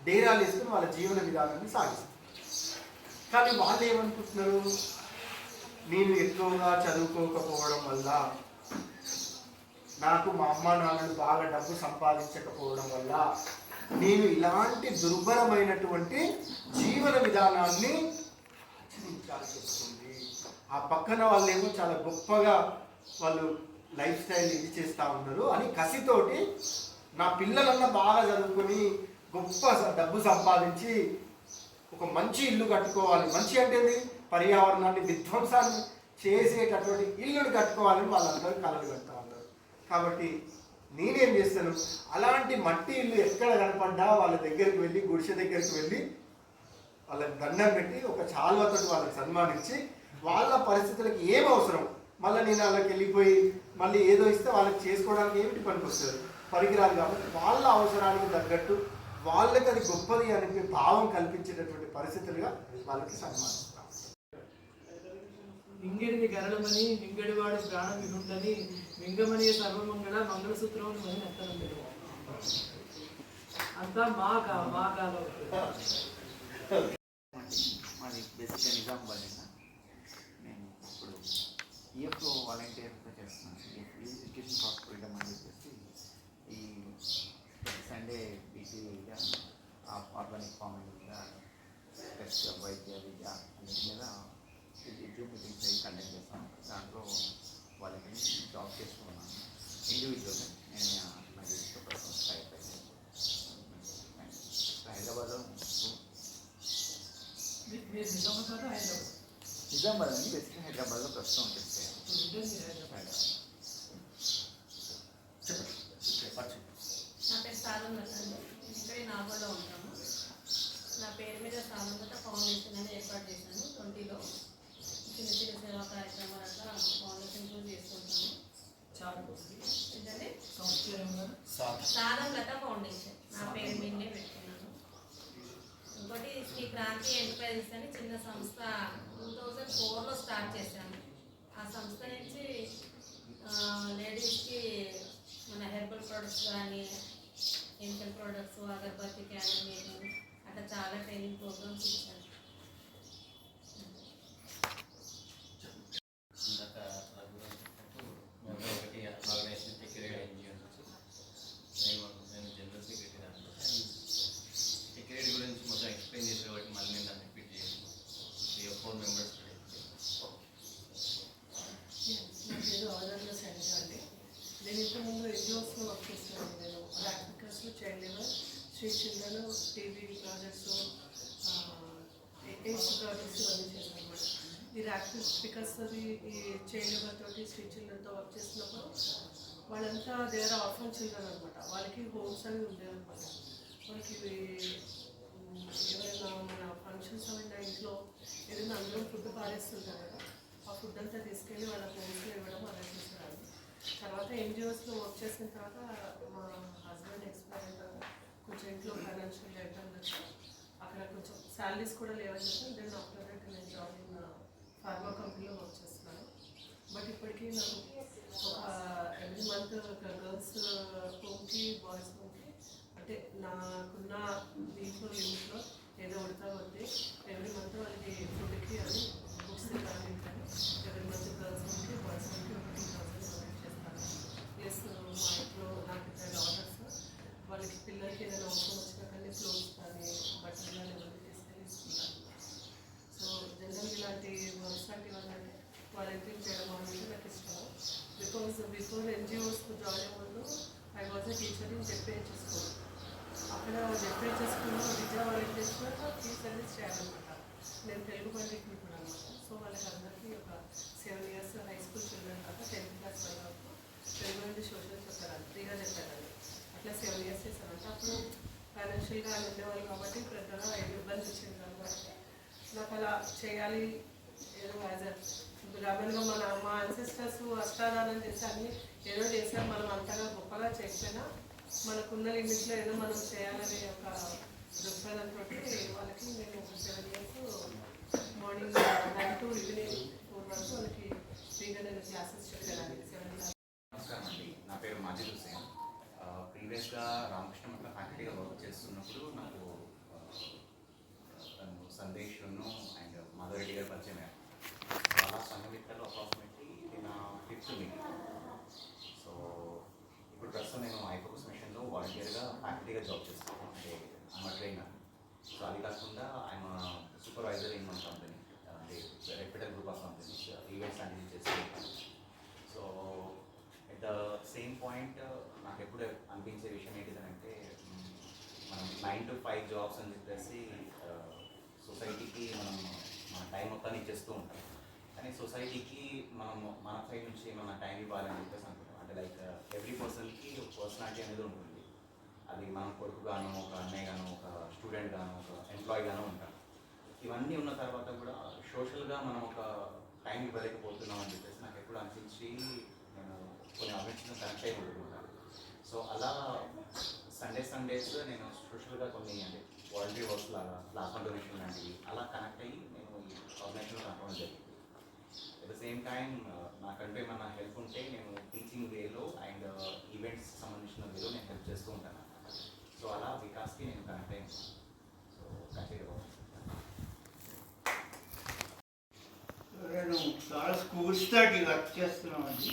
డేరాలు వేసుకుని వాళ్ళ జీవన విధానాన్ని సాగిస్తారు. కానీ వాళ్ళు ఏమనుకుంటున్నారు, నేను ఎక్కువగా చదువుకోకపోవడం వల్ల, నాకు మా అమ్మ నాన్నలు బాగా డబ్బు సంపాదించకపోవడం వల్ల నేను ఇలాంటి దుర్భరమైనటువంటి జీవన విధానాన్ని ఆచరించాల్సి వస్తుంది. ఆ పక్కన వాళ్ళు ఏమో చాలా గొప్పగా వాళ్ళు లైఫ్ స్టైల్ ఇది చేస్తూ ఉన్నారు అని కసితోటి నా పిల్లలన్నా బాగా చదువుకొని గొప్ప డబ్బు సంపాదించి ఒక మంచి ఇల్లు కట్టుకోవాలి, మంచి అంటే పర్యావరణాన్ని విధ్వంసాన్ని చేసేటటువంటి ఇల్లుని కట్టుకోవాలని వాళ్ళందరూ కలలు కడతా ఉన్నారు. కాబట్టి నేనేం చేస్తాను, అలాంటి మట్టి ఇల్లు ఎక్కడ కనపడ్డా వాళ్ళ దగ్గరికి వెళ్ళి గుడిసె దగ్గరికి వెళ్ళి వాళ్ళకి దండం పెట్టి ఒక చాలువతో వాళ్ళకి సన్మానించి వాళ్ళ పరిస్థితులకు ఏం అవసరం, మళ్ళీ నేను వాళ్ళకి వెళ్ళిపోయి మళ్ళీ ఏదో ఇస్తే వాళ్ళకి చేసుకోవడానికి ఏమిటి పనికి వస్తుంది, పరికరాలు. కాబట్టి వాళ్ళ అవసరానికి తగ్గట్టు వాళ్ళకి అది గొప్పది అని భావం కల్పించేటటువంటి పరిస్థితులుగా వాళ్ళకి సన్మానిస్తాం. మింగిడిని గరళమని మింగడివాడు ప్రాణం వినుండని మింగమని సర్వమంగళ మంగళసూత్రం అని ఎత్తనం అంతా మా కాలం. మాది బేసిక్గా నిజామాబాద్. నేను ఇప్పుడు ఈఎఫ్ఓ వాలంటీర్గా చేస్తున్నాను. ఎడ్యుకేషన్ ఫర్ ఫ్రీడమ్ అని చెప్పేసి ఈ సండే బీటీగా ఆర్గానిక్ ఫార్మింగ్గా టెస్ట్ వైద్య విద్య అన్నిటి మీద జూమ్ మీటింగ్స్ అవి కండక్ట్ చేస్తాను. దాంట్లో వాళ్ళకి జాబ్ చేసుకున్నాను ఇండివిజువల్గా. నేను నా జీవిత ప్రస్తుతం టైప్ హైదరాబాద్లో నిజామాబాద్ అండి. బేసిక్గా హైదరాబాద్లో ప్రస్తుతం ఉంటుంది. నా పేరు సారంగత అండి. ఇక్కడే నాగోల్లో ఉంటాము. నా పేరు మీద సారంగత ఫౌండేషన్ అని ఏర్పాటు చేశాను. 20లో చిన్న చిన్న సేవా కార్యక్రమాలు అట్లా ఫౌండేషన్ కూడా చేసుకుంటాము. ఏంటంటే సారంగత ఫౌండేషన్ నా పేరు మీదే పెట్టుకున్నాను. ఇంకోటి శ్రీ క్రాంతి ఎంటర్ప్రైజెస్ అని చిన్న సంస్థ 2004లో స్టార్ట్ చేశాను. ఆ సంస్థ నుంచి లేడీస్కి మన హెర్బల్ ప్రొడక్ట్స్ కానీ కెమికల్ ప్రొడక్ట్స్, అగరబత్తి, క్యాండిల్ మేకింగ్ అట్లా చాలా ట్రైనింగ్ ప్రోగ్రామ్స్ ఇచ్చాను. ఇందాక రఘురావు చెప్పినట్టు ఒకటి ఆర్గనైజేషన్ సెక్యూరిటీ ఎన్జిఓ నేను జనరల్ సెక్రటరీ దాంట్లో సెక్యూరిటీ గురించి మొత్తం ఎక్స్ప్లెయిన్ చేసే కాబట్టి మళ్ళీ నేను దాన్ని రిపీట్ చేయాలి. 4 మెంబర్స్ నా పేరు ఆదరణ సంజ అండి. నేను ఇంతకుముందు ఎన్జిఓస్లో వర్క్ చేస్తున్నాను. నేను యాక్టికల్స్లో child labour, street children, TV projects, AIDS projects ఇవన్నీ చేశాను అనమాట. ఈ ర్యాపిడ్ పికర్స్ ఈ చైల్డ్ లేబర్ తోటి స్ట్రీట్ చిల్డ్రన్తో వర్క్ చేసినప్పుడు వాళ్ళంతా దేర్ ఆర్ఫన్ చిల్డ్రన్ అనమాట. వాళ్ళకి హోమ్స్ అనేవి ఉండేవన్నమాట. వాళ్ళకి ఎవరైనా మన ఫంక్షన్స్ అయినా ఇంట్లో ఏదైనా అందరూ ఫుడ్ పారేస్తుంటారు కదా, ఆ ఫుడ్ అంతా తీసుకెళ్ళి వాళ్ళ హోమ్స్లో ఇవ్వడం అలా చేసేవాళ్ళు. తర్వాత ఎన్జిఓస్లో వర్క్ చేసిన తర్వాత మా హస్బెండ్ ఎక్స్పైర్ అయిన తర్వాత కొంచెం ఇంట్లో ఫైనాన్షియల్ ఇబ్బంది వచ్చి అక్కడ కొంచెం శాలరీస్ కూడా లేవని చెప్పి దెన్ ఆఫ్టర్ దట్ నేను జాబ్ ఇన్ ఫార్మా కంపెనీలో వర్క్ చేస్తున్నాను. బట్ ఇప్పటికీ నాకు ఒక ఎవ్రీ మంత్ ఒక గర్ల్స్ హోమ్కి బాయ్స్ హోమ్కి అంటే నాకున్న దీంట్లో లిమిట్లో ఏదో ఉడతా ఉంది. ఎవ్రీ మంత్ వాళ్ళకి ఫుడ్కి అది బుక్స్ ఇవ్వాలి. ఎవ్రీ మంత్ గర్ల్స్ హోమ్కి బాయ్స్ హోమ్కి ఒక 2000 డొనేట్ చేస్తాను. ప్లస్ మా ఇంట్లో నాకు ఇద్దరు డాటర్స్, వాళ్ళకి పిల్లలకి ఏదైనా అవసరం వచ్చినా కానీ క్లోత్స్ కానీ బట్టలు కానీ ఇవన్నీ తీసుకెళ్ళి ఇస్తున్నాను. సో జనరల్ ఇలాంటి వర్క్స్ లాంటివి అంటే వాలంటీర్ చేయడం అనేది నాకు ఇష్టం. బికాజ్ బిఫోర్ ఎన్జిఓస్కి జాయిన్ అయ్యే ముందు I was a teacher in ZPHS school. అక్కడ జెడ్పీహెచ్ఎస్ స్కూల్లో విద్యా వాలంటీర్స్లో ఫ్రీ సర్వీస్ చేయాలన్నమాట. నేను తెలుగు పండిట్ ఇప్పుడు అనమాట. సో వాళ్ళకి అందరికీ ఒక 7 years హై స్కూల్ చిల్డ్రన్ తర్వాత 10th క్లాస్ వరకు తెలుగు నుండి సోషల్ చెప్పారు, ఫ్రీగా చెప్పారు. అట్లా 7 years చేశానంటే అప్పుడు ఫైనాన్షియల్గా అని ఉండేవాళ్ళు కాబట్టి పెద్దగా ఇబ్బంది వచ్చింది కాబట్టి నాకు అలా చేయాలి ఏదో యాజ్ రాబోలుగా మా అన్సెస్టర్స్ అష్టాదానం చేసి అన్నీ ఏదో చేసాం. మనం అంతగా గొప్పగా చేయకపోయినా మనకున్న లిమిట్లో ఏదో మనం చేయాలనే ఒక దృక్పథంతో వాళ్ళకి నేను 7 years మార్నింగ్ 9 to ఈవినింగ్ 4 వరకు వాళ్ళకి ఫ్రీగా నేను క్లాసెస్ చెప్పేదాన్ని 7 years. నమస్కారం అండి, నా పేరు మాజిద్ హుసేన్. ప్రీవియస్గా రామకృష్ణ మఠంలో ఫ్యాకల్టీగా వర్క్ చేస్తున్నప్పుడు నాకు సందేశ్ను అండ్ మాధవరెడ్డి గారు పరిచయం అయ్యారు. చాలా సంఘమిత్రాలు అప్రాక్సిమేట్లీ నా 5th మీటింగ్. సో ఇప్పుడు ప్రస్తుతం నేను ఐఫోకస్ మిషన్లో వాలంటీర్గా ఫ్యాకల్టీగా జాబ్ చేస్తాను. అంటే ఐఎమ్ ట్రైనర్. సో అది కాకుండా I'm supervisor in my company, అంటే reputed group of companies events అనేది చేస్తాను. So at the same point నాకు ఎప్పుడు అనిపించే విషయం ఏంటిదంటే మనం 9 to 5 జాబ్స్ అని చెప్పేసి సొసైటీకి మనం మన టైం మొత్తాన్ని ఇచ్చేస్తూ ఉంటాం. కానీ సొసైటీకి మనం మన సైడ్ నుంచి ఏమైనా టైం ఇవ్వాలని చెప్పేసి అనుకుంటాం. అంటే లైక్ ఎవ్రీ పర్సన్కి ఒక పర్సనాలిటీ అనేది ఉంటుంది. అది మనం కొడుకు గాను, ఒక అన్నయ్య గాను, ఒక స్టూడెంట్ గాను, ఒక ఎంప్లాయీ గాను ఉంటాం. ఇవన్నీ ఉన్న తర్వాత కూడా సోషల్గా మనం ఒక టైం ఇవ్వలేకపోతున్నాం అని చెప్పేసి నాకు ఎప్పుడు అనిపించి నేను కొన్ని ఆర్గనైజేషన్ కనెక్ట్ అయి ఉంటున్నాను. సో అలా సండేస్ నేను సోషల్గా కొన్ని అంటే వాలంటీర్ వర్క్స్ లాగా ప్లాస్మా డొనేషన్ లాంటివి అలా కనెక్ట్ అయ్యి నేను ఈ ఆర్గనైజేషన్ కనుక్కోవడం జరిగింది. అట్ ద సేమ్ టైం నాకంటే ఏమన్నా హెల్ప్ ఉంటే నేను టీచింగ్ వేలో అండ్ ఈవెంట్స్ సంబంధించిన వేలో నేను హెల్ప్ చేస్తూ ఉంటాను. సో అలా వికాస్కి నేను కనెక్ట్ అయ్యాను. So continue. నేను చాలా స్కూల్స్ తోటి వర్క్ చేస్తున్నామండి.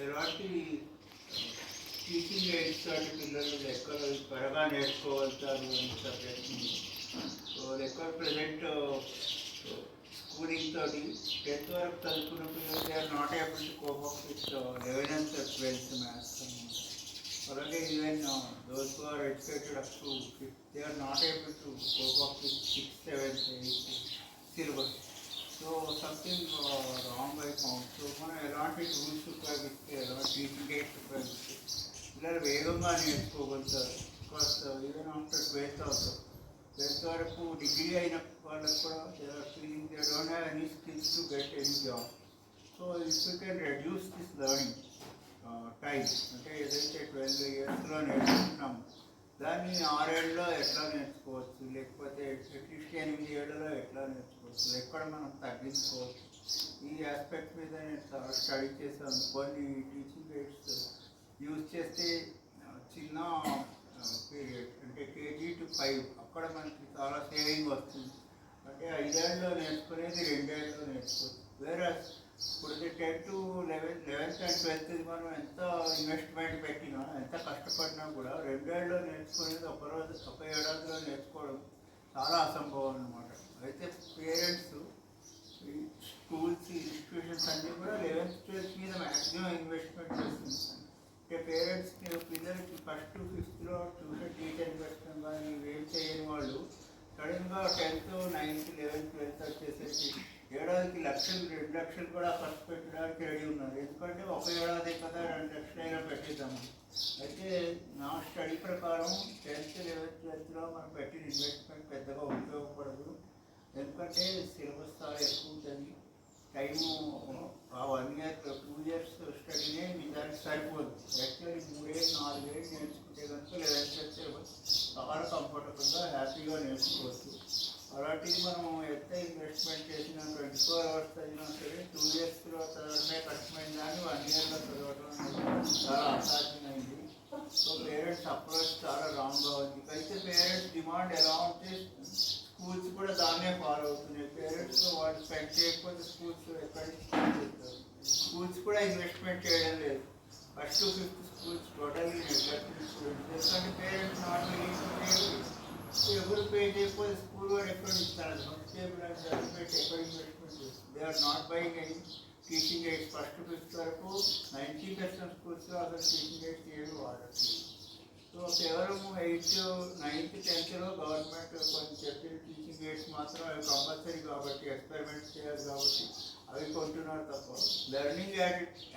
ఎలాంటి టీచింగ్ ఎయిడ్స్ తోటి పిల్లలు ఎక్కడ త్వరగా నేర్చుకోగలుగుతారు అని సబ్జెక్ట్ని. సో ఎక్కడ ప్రజెంట్ స్కూలింగ్ తోటి 10th వరకు చదువుకున్న పిల్లలు they are not able to cope up with 11th and 12th maths. అలాగే even those who are educated up to 5th they are not able to cope up with 6th, 7th, 8th syllabus. So something wrong I found. So మనం ఎలాంటి tools ఉపయోగిస్తే, ఎలాంటి teaching AIDS ఉపయోగిస్తే పిల్లలు వేగంగా నేర్చుకోగలుగుతారు. Because even after 12th also 12th వరకు degree అయిన వాళ్ళకి కూడా feeling they don't have any skills to get any job. So if you can reduce this learning time, అంటే ఏదైతే 12 yearsలో నేర్చుకుంటున్నాము దాన్ని 6 ఏళ్ళలో ఎట్లా నేర్చుకోవచ్చు, లేకపోతే అట్లీస్ట్ 8 ఏళ్ళలో ఎట్లా నేర్చుకోవచ్చు, ఎక్కడ మనం తగ్గించుకోవచ్చు, ఈ ఆస్పెక్ట్ మీద నేను చాలా స్టడీ చేశాను. కొన్ని టీచింగ్ ఎయిడ్స్ యూజ్ చేస్తే చిన్న పీరియడ్ అంటే KG to 5 అక్కడ మనకి చాలా సేవింగ్ వస్తుంది. అంటే 5 ఏళ్ళలో నేర్చుకునేది 2 ఏళ్ళలో నేర్చుకోవచ్చు. వేరే ఇప్పుడు 10th to 11th and 12th మనం ఎంత ఇన్వెస్ట్మెంట్ పెట్టినా, ఎంత కష్టపడినా కూడా 2 ఏళ్ళలో నేర్చుకునేది ఒక ఏడాదిలో నేర్చుకోవడం చాలా అసంభవం అన్నమాట. అయితే పేరెంట్స్ స్కూల్స్ ఇన్స్టిట్యూషన్స్ అన్నీ కూడా 11th, 12th మీద మ్యాక్సిమం ఇన్వెస్ట్మెంట్ చేస్తుంది. అంటే పేరెంట్స్కి పిల్లలకి ఫస్ట్ 5th ట్యూషన్ టీచర్ పెట్టడం కానీ ఇవేం చేయని వాళ్ళు సడన్గా 10th, 9th, 11th, 12th వచ్చేసరికి ఏడాదికి లక్షలు 2 లక్షలు కూడా ఖర్చు పెట్టడానికి రెడీ ఉన్నారు. ఎందుకంటే ఒక ఏడాది కదా 2 లక్షలు అయినా పెట్టిద్దాము. అయితే నా స్టడీ ప్రకారం 10th, 11th, 12thలో మనం పెట్టిన ఇన్వెస్ట్మెంట్ పెద్దగా ఉపయోగపడదు. ఎందుకంటే సిలబస్ చాలా ఎక్కువ ఉంటుంది. టైము ఆ 1 year 2 years స్టడీనే దానికి సరిపోదు. యాక్చువల్లీ 3 ఏళ్ళు 4 ఏళ్ళు నేర్చుకుంటే కనుక 11th వచ్చే చాలా కంఫర్టబుల్గా హ్యాపీగా నేర్చుకోవచ్చు. అలాంటిది మనం ఎంత ఇన్వెస్ట్మెంట్ చేసినా 24 hours చదివినా సరే 2 yearsలో చదవడమే కష్టమైన దాన్ని 1 yearలో చదవడం చాలా అసాధ్యమైంది. సో పేరెంట్స్ అప్రోచ్ చాలా రాంగ్గా ఉంది. అయితే పేరెంట్స్ డిమాండ్ ఎలా ఉంటే స్కూల్స్ కూడా దాన్నే ఫాలో అవుతున్నాయి. పేరెంట్స్ వాళ్ళు స్పెండ్ చేయకపోతే స్కూల్స్ ఎక్కడి నుంచి స్పెండ్ చేస్తారు. స్కూల్స్ కూడా ఇన్వెస్ట్మెంట్ చేయడం లేదు. First to fifth schools totally neglected students. ఎందుకంటే parents not willing to pay. ఎవరు పే చేయకపోతే స్కూల్ వాడు ఎక్కడ ఇస్తారు? ఫస్ట్ టేబుల్ అండ్ సర్టిఫికేట్ ఎక్కడ ఇన్వెస్ట్మెంట్ చేస్తారు? They are not buying any teaching aids. First to fifth వరకు 90% స్కూల్స్లో అసలు టీచింగ్ ఎయిడ్స్ ఏమి వాడచ్చు. సో కేవలం 8th, 9th, 10thలో గవర్నమెంట్ కొన్ని చెప్పిన టీచింగ్ ఎయిడ్స్ మాత్రం అవి కంపల్సరీ కాబట్టి ఎక్స్పెరిమెంట్ చేయాలి కాబట్టి అవి కొంటున్నారు తప్ప లెర్నింగ్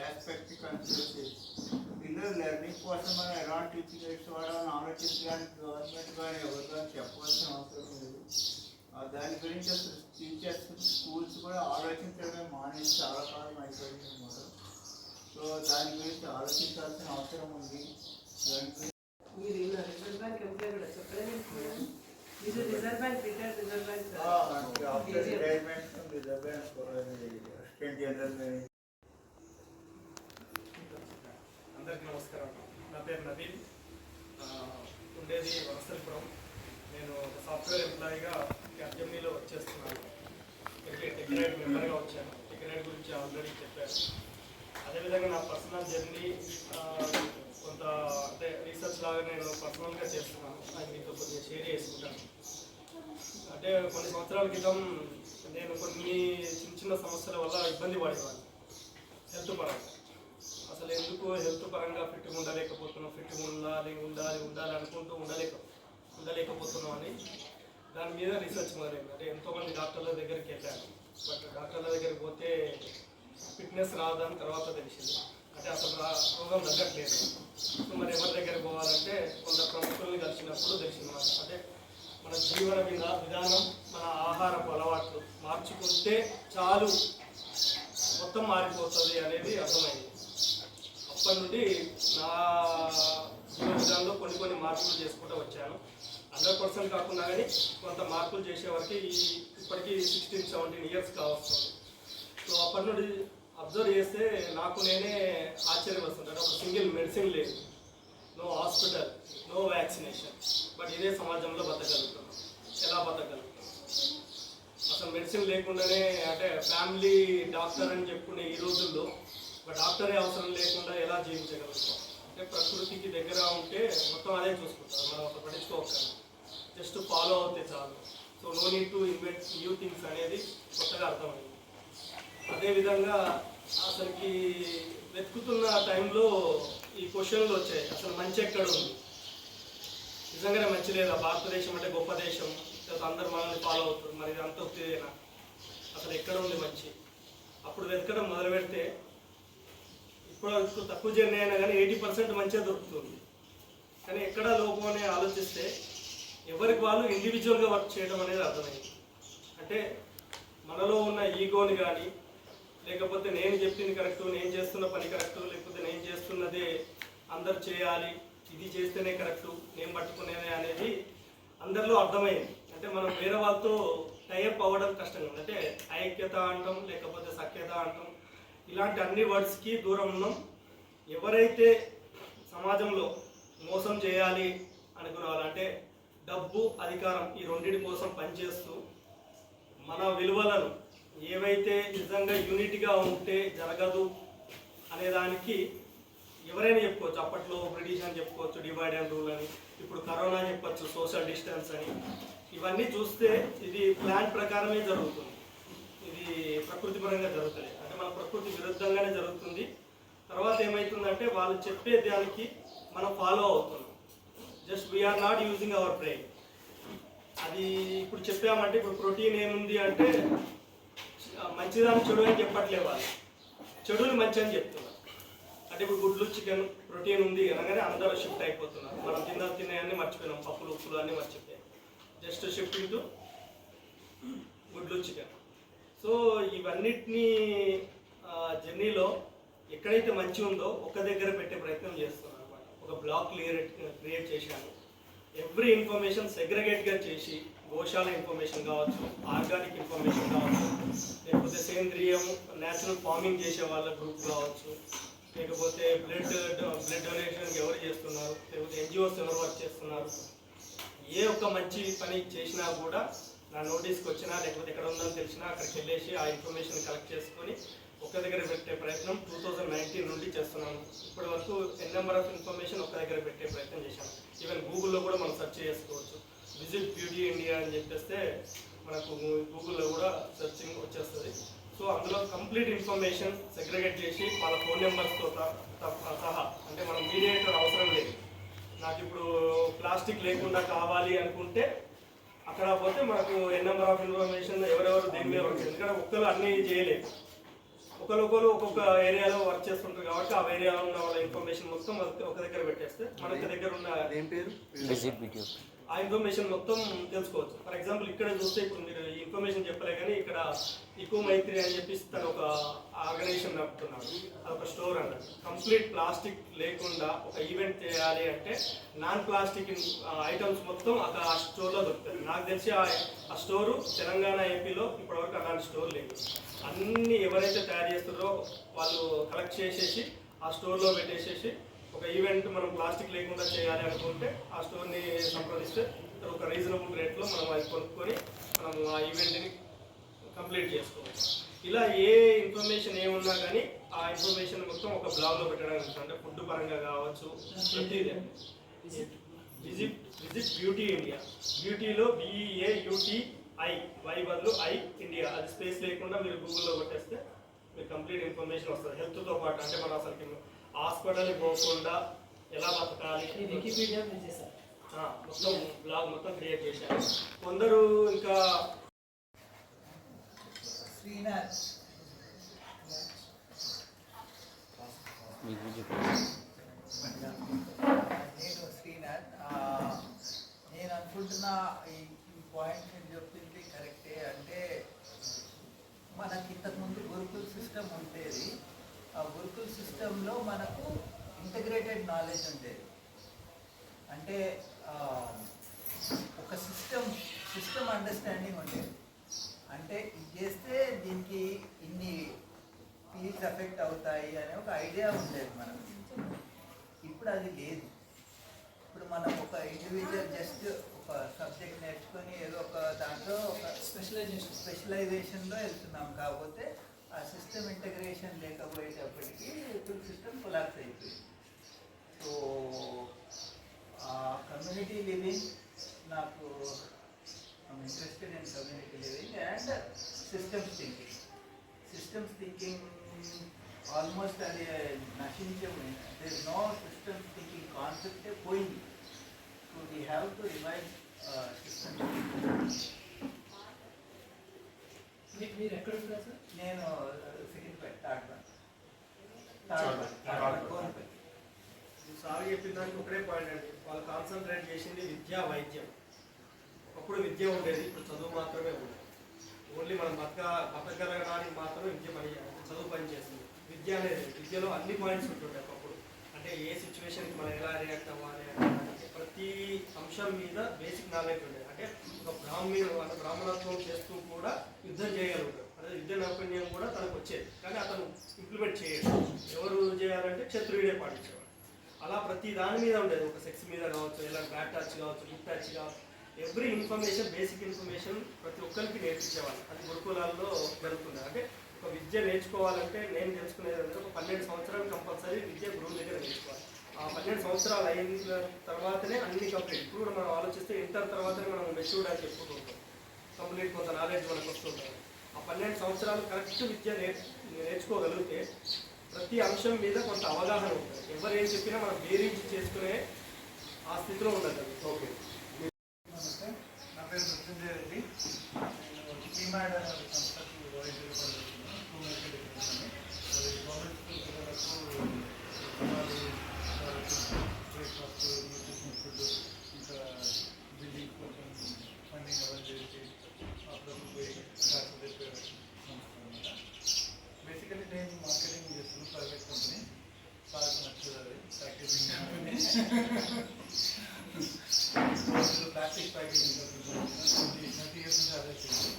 ఆస్పెక్ట్ కన్సిడర్ చేసి పిల్లలు లెర్నింగ్ కోసం మనం ఎలాంటి టీచింగ్ ఎయిడ్స్ వాడాలని ఆలోచించడానికి గవర్నమెంట్ కానీ ఎవరు కానీ చెప్పవలసిన అవసరం లేదు. దాని గురించి అసలు టీచర్స్ స్కూల్స్ కూడా ఆలోచించడమే మానేసి చాలా కాలం అయిపోయింది అన్నమాట. సో దాని గురించి ఆలోచించాల్సిన అవసరం ఉంది. దాని గురించి మీరు ఇలా రిజర్వ్ బ్యాంక్ ఎంప్లాయ్ కూడా చెప్పలేదు మేడం. మీరు reserve bank retired reserve bank after retirement from Reserve Bank Assistant General Manager. అందరికీ నమస్కారం. నా పేరు నవీన్, ఉండేది వనస్థలిపురం. నేను ఒక సాఫ్ట్వేర్ ఎంప్లాయీగా క్యాప్జెమినీలో వర్క్ చేస్తున్నాను. టెక్రైడ్ మెంబర్గా వచ్చాను. టెక్రైడ్ గురించి ఆల్రెడీ చెప్పాను. అదేవిధంగా నా పర్సనల్ జర్నీ కొంత అంటే రీసెర్చ్ లాగా నేను పర్సనల్గా చేస్తున్నాను. అది మీతో కొద్దిగా షేర్ చేసుకుంటాను. అంటే కొన్ని సంవత్సరాల క్రితం నేను కొన్ని చిన్న సమస్యల వల్ల ఇబ్బంది పడేవాడిని హెల్త్ పరంగా. అసలు ఎందుకు హెల్త్ పరంగా ఫిట్గా ఉండలేకపోతున్నాం, ఫిట్గా ఉండాలి అనుకుంటూ ఉండలేకపోతున్నాం అని దాని మీద రీసెర్చ్ మొదలైంది. అంటే ఎంతోమంది డాక్టర్ల దగ్గరికి వెళ్ళాను. బట్ డాక్టర్ల దగ్గరికి పోతే ఫిట్నెస్ రాదని తర్వాత తెలిసింది. అంటే అసలు రోగం తగ్గట్లేదు. సో మరి ఎవరి దగ్గర పోవాలంటే కొంత ప్రముఖుల్ని కలిసినప్పుడు తెలిసింది. అంటే మన జీవన విధానం, మన ఆహారపు అలవాట్లు మార్చుకుంటే చాలు మొత్తం మారిపోతుంది అనేది అర్థమైంది. అప్పటి నుండి నా జీవన విధానంలో కొన్ని మార్పులు చేసుకుంటూ వచ్చాను. 100% కాకుండా కానీ కొంత మార్పులు చేసే వరకు ఇప్పటికీ 16-17 years కావస్తుంది. సో అప్పటి నుండి అబ్జర్వ్ చేస్తే నాకు నేనే ఆశ్చర్యపడుతుంటాను. ఒక సింగిల్ మెడిసిన్ లేదు, no hospital, no vaccination. But ఇదే సమాజంలో బతకగలుగుతున్నాం. ఎలా బతకగలుగుతాం? అసలు మెడిసిన్ లేకుండానే అంటే ఫ్యామిలీ డాక్టర్ అని చెప్పుకునే ఈ రోజుల్లో ఒక డాక్టరే అవసరం లేకుండా ఎలా జీవించగలుగుతాం? అంటే ప్రకృతికి దగ్గర ఉంటే మొత్తం అదే చూసుకుంటారు. మనం ఒక పట్టించుకోవాలి, జస్ట్ ఫాలో అవుతే చాలు. So no need to invent new things అనేది కొత్తగా అర్థమైంది. అదేవిధంగా అసలుకి వెతుకుతున్న టైంలో ఈ క్వశ్చన్లు వచ్చాయి. అసలు మంచి ఎక్కడ ఉంది? నిజంగానే మంచి లేదా? భారతదేశం అంటే గొప్ప దేశం, అందరు మనల్ని ఫాలో అవుతారు, మరి ఇది అంత ఒత్తిదేనా? అసలు ఎక్కడ ఉంది మంచి? అప్పుడు వెతకడం మొదలు పెడితే ఇప్పుడు తక్కువ జర్నీ అయినా కానీ 80% మంచిగా దొరుకుతుంది. కానీ ఎక్కడ లోపం అని ఆలోచిస్తే ఎవరికి వాళ్ళు ఇండివిజువల్గా వర్క్ చేయడం అనేది అర్థమైంది. అంటే మనలో ఉన్న ఈగోని కానీ, లేకపోతే నేను చెప్పింది కరెక్టు, నేను చేస్తున్న పని కరెక్టు, లేకపోతే నేను చేస్తున్నదే అందరు చేయాలి, ఇది చేస్తేనే కరెక్టు, నేను పట్టుకునేదే అనేది అందరిలో అర్థమైంది. అంటే మనం వేరే వాళ్ళతో టైఅప్ అవ్వడం కష్టంగా ఉంది. అంటే ఐక్యత అంటాం, లేకపోతే సఖ్యత అంటాం, ఇలాంటి అన్ని వర్డ్స్కి దూరం ఉన్నాం. ఎవరైతే సమాజంలో మోసం చేయాలి అనుకునే వాళ్ళు, అంటే డబ్బు, అధికారం ఈ రెండింటి కోసం పనిచేస్తూ మన విలువలను ఏవైతే నిజంగా యూనిట్గా ఉంటే జరగదు అనేదానికి ఎవరైనా చెప్పుకోవచ్చు. అప్పట్లో బ్రిటిష్ అని చెప్పుకోవచ్చు, డివైడ్ అండ్ రూల్ అని, ఇప్పుడు కరోనా చెప్పచ్చు, సోషల్ డిస్టెన్స్ అని. ఇవన్నీ చూస్తే ఇది ప్లాన్ ప్రకారమే జరుగుతుంది, ఇది ప్రకృతి పరంగా జరుగుతుంది. అంటే మన ప్రకృతి విరుద్ధంగానే జరుగుతుంది. తర్వాత ఏమవుతుందంటే వాళ్ళు చెప్పే దానికి మనం ఫాలో అవుతున్నాం. Just we are not using our brain. అది ఇప్పుడు చెప్పామంటే ఇప్పుడు ప్రోటీన్ ఏముంది అంటే మంచిదాన్ని చెడు అని చెప్పట్లే వాళ్ళు, చెడుని మంచి అని చెప్తున్నారు. అంటే ఇప్పుడు గుడ్లు చికెన్ ప్రోటీన్ ఉంది అనగానే అందరూ షిఫ్ట్ అయిపోతున్నారు. మనం తినేవన్నీ మర్చిపోయినాం, పప్పులు ఉప్పులు అన్నీ మర్చిపోయాం, జస్ట్ షిఫ్టింగ్ టు గుడ్లు చికెన్. సో ఇవన్నిటినీ జర్నీలో ఎక్కడైతే మంచి ఉందో ఒక దగ్గర పెట్టే ప్రయత్నం చేస్తున్నాను అనమాట. ఒక బ్లాక్ క్రియేట్ చేశాను. ఎవ్రీ ఇన్ఫర్మేషన్ సెగ్రిగేట్గా చేసి, గోశాల ఇన్ఫర్మేషన్ కావచ్చు, ఆర్గానిక్ ఇన్ఫర్మేషన్ కావచ్చు, లేకపోతే సేంద్రియం న్యాచురల్ ఫార్మింగ్ చేసే వాళ్ళ గ్రూప్ కావచ్చు, లేకపోతే బ్లడ్ డొనేషన్ ఎవరు చేస్తున్నారు, లేకపోతే ఎన్జిఓస్ ఎవరు వర్క్ చేస్తున్నారు, ఏ ఒక్క మంచి పని చేసినా కూడా నా నోటీస్కి వచ్చినా లేకపోతే ఎక్కడ ఉందని తెలిసినా అక్కడికి వెళ్ళేసి ఆ ఇన్ఫర్మేషన్ కలెక్ట్ చేసుకొని ఒక దగ్గర పెట్టే ప్రయత్నం 2019 నుండి చేస్తున్నాను. ఇప్పటి వరకు నెంబర్ ఆఫ్ ఇన్ఫర్మేషన్ ఒక దగ్గర పెట్టే ప్రయత్నం చేశాను. ఈవెన్ గూగుల్లో కూడా మనం సెర్చ్ చేసుకోవచ్చు. విజిట్ బ్యూటీ ఇండియా అని చెప్పేస్తే మనకు గూగుల్లో కూడా సెర్చింగ్ వచ్చేస్తుంది. సో అందులో కంప్లీట్ ఇన్ఫర్మేషన్ సెగ్రిగేట్ చేసి వాళ్ళ ఫోన్ నెంబర్స్తో సహా, అంటే మనం మీడియేటర్ అవసరం లేదు. నాకు ఇప్పుడు ప్లాస్టిక్ లేకుండా కావాలి అనుకుంటే అక్కడ పోతే మనకు నెంబర్ ఆఫ్ ఇన్ఫర్మేషన్ ఎవరెవరు దేని మీద ఉంటుంది. ఎందుకంటే ఒక్కరు అన్నీ చేయలేదు, ఒకరు ఒక్కొక్క ఏరియాలో వర్క్ చేస్తుంటారు కాబట్టి ఆ ఏరియాలో ఉన్న వాళ్ళ ఇన్ఫర్మేషన్ మొత్తం ఒక దగ్గర పెట్టేస్తే మనకి దగ్గర ఉన్న ఆ ఇన్ఫర్మేషన్ మొత్తం తెలుసుకోవచ్చు. ఫర్ ఎగ్జాంపుల్ ఇక్కడ చూస్తే ఇప్పుడు మీరు ఈ ఇన్ఫర్మేషన్ చెప్పలే కానీ ఇక్కడ ఈకో మైత్రి అని చెప్పేసి తను ఒక ఆర్గనైజేషన్ నడుపుతున్నాడు. అదొక స్టోర్ అన్నది. కంప్లీట్ ప్లాస్టిక్ లేకుండా ఒక ఈవెంట్ చేయాలి అంటే నాన్ ప్లాస్టిక్ ఐటమ్స్ మొత్తం అక్కడ ఆ స్టోర్లో దొరుకుతుంది. నాకు తెలిసి ఆ స్టోరు తెలంగాణ ఏపీలో ఇప్పటివరకు అలాంటి స్టోర్ లేదు. అన్నీ ఎవరైతే తయారు చేస్తున్నారో వాళ్ళు కలెక్ట్ చేసేసి ఆ స్టోర్లో పెట్టేసేసి ఒక ఈవెంట్ మనం ప్లాస్టిక్ లేకుండా చేయాలి అనుకుంటే ఆ స్టోర్ని సంప్రదిస్తే ఒక రీజనబుల్ రేట్లో మనం అది కొనుక్కొని మనం ఆ ఈవెంట్ని కంప్లీట్ చేసుకోవచ్చు. ఇలా ఏ ఇన్ఫర్మేషన్ ఏమున్నా కానీ ఆ ఇన్ఫర్మేషన్ మొత్తం ఒక బ్లాగ్లో పెట్టడానికి, అంటే ఫుడ్ పరంగా కావచ్చు, ప్రతిదీ. విజిట్ బ్యూటీ ఇండియా, బ్యూటీలో BEAUTI, వై బదులు I ఇండియా, అది స్పేస్ లేకుండా మీరు గూగుల్లో కొట్టేస్తే మీకు కంప్లీట్ ఇన్ఫర్మేషన్ వస్తుంది. హెల్త్తో పాటు అంటే మనం అసలు హాస్పిటల్కి పోకుండా ఎలా బతకాలి మొత్తం బ్లాగ్ మొత్తం క్రియేట్ చేశాను. కొందరు ఇంకా శ్రీనాథ్ నేను అనుకుంటున్నా ఈ పాయింట్ నేను చెప్పింది కరెక్టే. అంటే మనకి ఇంతకుముందు గురుకుల్ సిస్టమ్ ఉండేది. ఆ గురుకుల్ సిస్టంలో మనకు ఇంటగ్రేటెడ్ నాలెడ్జ్ ఉండేది. అంటే ఒక సిస్టమ్ అండర్స్టాండింగ్ ఉండేది. అంటే ఇది చేస్తే దీనికి ఇన్ని పీస్ ఎఫెక్ట్ అవుతాయి అనే ఒక ఐడియా ఉండేది మనకు. ఇప్పుడు అది లేదు. ఇప్పుడు మనం ఒక ఇండివిజువల్ జస్ట్ ఒక సబ్జెక్ట్ నేర్చుకొని ఏదో ఒక దాంట్లో ఒక స్పెషలైజేషన్లో వెళ్తున్నాం. కాకపోతే ఆ సిస్టమ్ ఇంటగ్రేషన్ లేకపోయేటప్పటికీ సిస్టమ్ కొలాప్స్ అయిపోయింది. సో కమ్యూనిటీ లివింగ్ నాకు interested in community living and systems thinking almost అది నశించిపోయింది. There is no systems thinking కాన్సెప్టే పోయింది. So we have to revive systems thinking. మీరు ఎక్కడ ఉంటారు సార్? నేను థర్డ్ వన్. సార్ చెప్పిన దానికి ఒకటే పాయింట్ అండి. వాళ్ళు కాన్సన్ట్రేట్ చేసింది విద్య, వైద్యం. ఒకప్పుడు విద్య ఉండేది, ఇప్పుడు చదువు మాత్రమే ఉంది. ఓన్లీ మనం బతకగలగడానికి మాత్రం విద్య పని, చదువు పని చేస్తుంది. విద్య అనేది విద్యలో అన్ని పాయింట్స్ ఉంటుంటాయి ఒకప్పుడు. అంటే ఏ సిచ్యువేషన్కి మనం ఎలా రియాక్ట్ అవ్వాలి అంటే ప్రతి అంశం మీద బేసిక్ నాలెడ్జ్ ఉండేది. అంటే ఒక బ్రాహ్మణత్వం చేస్తూ కూడా యుద్ధం చేయగలుగుతాడు. అదే యుద్ధ నైపుణ్యం కూడా తనకు వచ్చేది, కానీ అతను ఇంప్లిమెంట్ చేయడు. ఎవరు చేయాలంటే క్షత్రియుడే పాటించేవాడు. అలా ప్రతి దాని మీద ఉండేది. ఒక సెక్స్ మీద కావచ్చు, ఎలా బ్యాడ్ టచ్ కావచ్చు, గుడ్ టచ్ కావచ్చు, ఎవ్రీ ఇన్ఫర్మేషన్, బేసిక్ ఇన్ఫర్మేషన్ ప్రతి ఒక్కరికి నేర్పించేవాళ్ళు. అది గురుకులాల్లో జరుగుతుంది. అంటే ఒక విద్య నేర్చుకోవాలంటే నేను తెలుసుకునేది అంటే ఒక 12 సంవత్సరాలు కంపల్సరీ విద్య గురువు దగ్గర నేర్చుకోవాలి. ఆ 12 సంవత్సరాలు అయిన తర్వాతనే అన్ని కంప్లీట్. ఇప్పుడు కూడా మనం ఆలోచిస్తే ఇంటర్ తర్వాతనే మనం మెచ్యూర్డ్ అని చెప్పుకుంటాం. కంప్లీట్ కొంత నాలెడ్జ్ మనకు వస్తుంటాం. ఆ 12 సంవత్సరాలు కరెక్ట్ విద్య నేర్చుకోగలిగితే ప్రతి అంశం మీద కొంత అవగాహన ఉంటుంది. ఎవరు ఏం చెప్పినా మనం బేరీజ్ చేసుకునే ఆ స్థితిలో ఉండదు. ఓకే, నా పేరు టీమాడ్ అనే ఒక సంస్థకు వాలంటీర్ పనిచేస్తున్నాను. టూ మెడికల్ డిఫెన్స్ అని అది గవర్నమెంట్ స్కూల్ పిల్లలకు బ్రేక్ఫాస్ట్, న్యూట్రిషన్ ఫుడ్, ఇంకా బిల్డింగ్ కోసం ఫండింగ్ అవన్నీ చేసి అప్పుడప్పుడు పోయి క్లాసులు చెప్పే సంస్థ అనమాట. బేసికలీ నేను మార్కెటింగ్ చేస్తున్నాను, ప్రైవేట్ కంపెనీ. సార్ నచ్చదు అది packaging company. Plastic packaging company 30 years నుంచి అదే చేయాలి.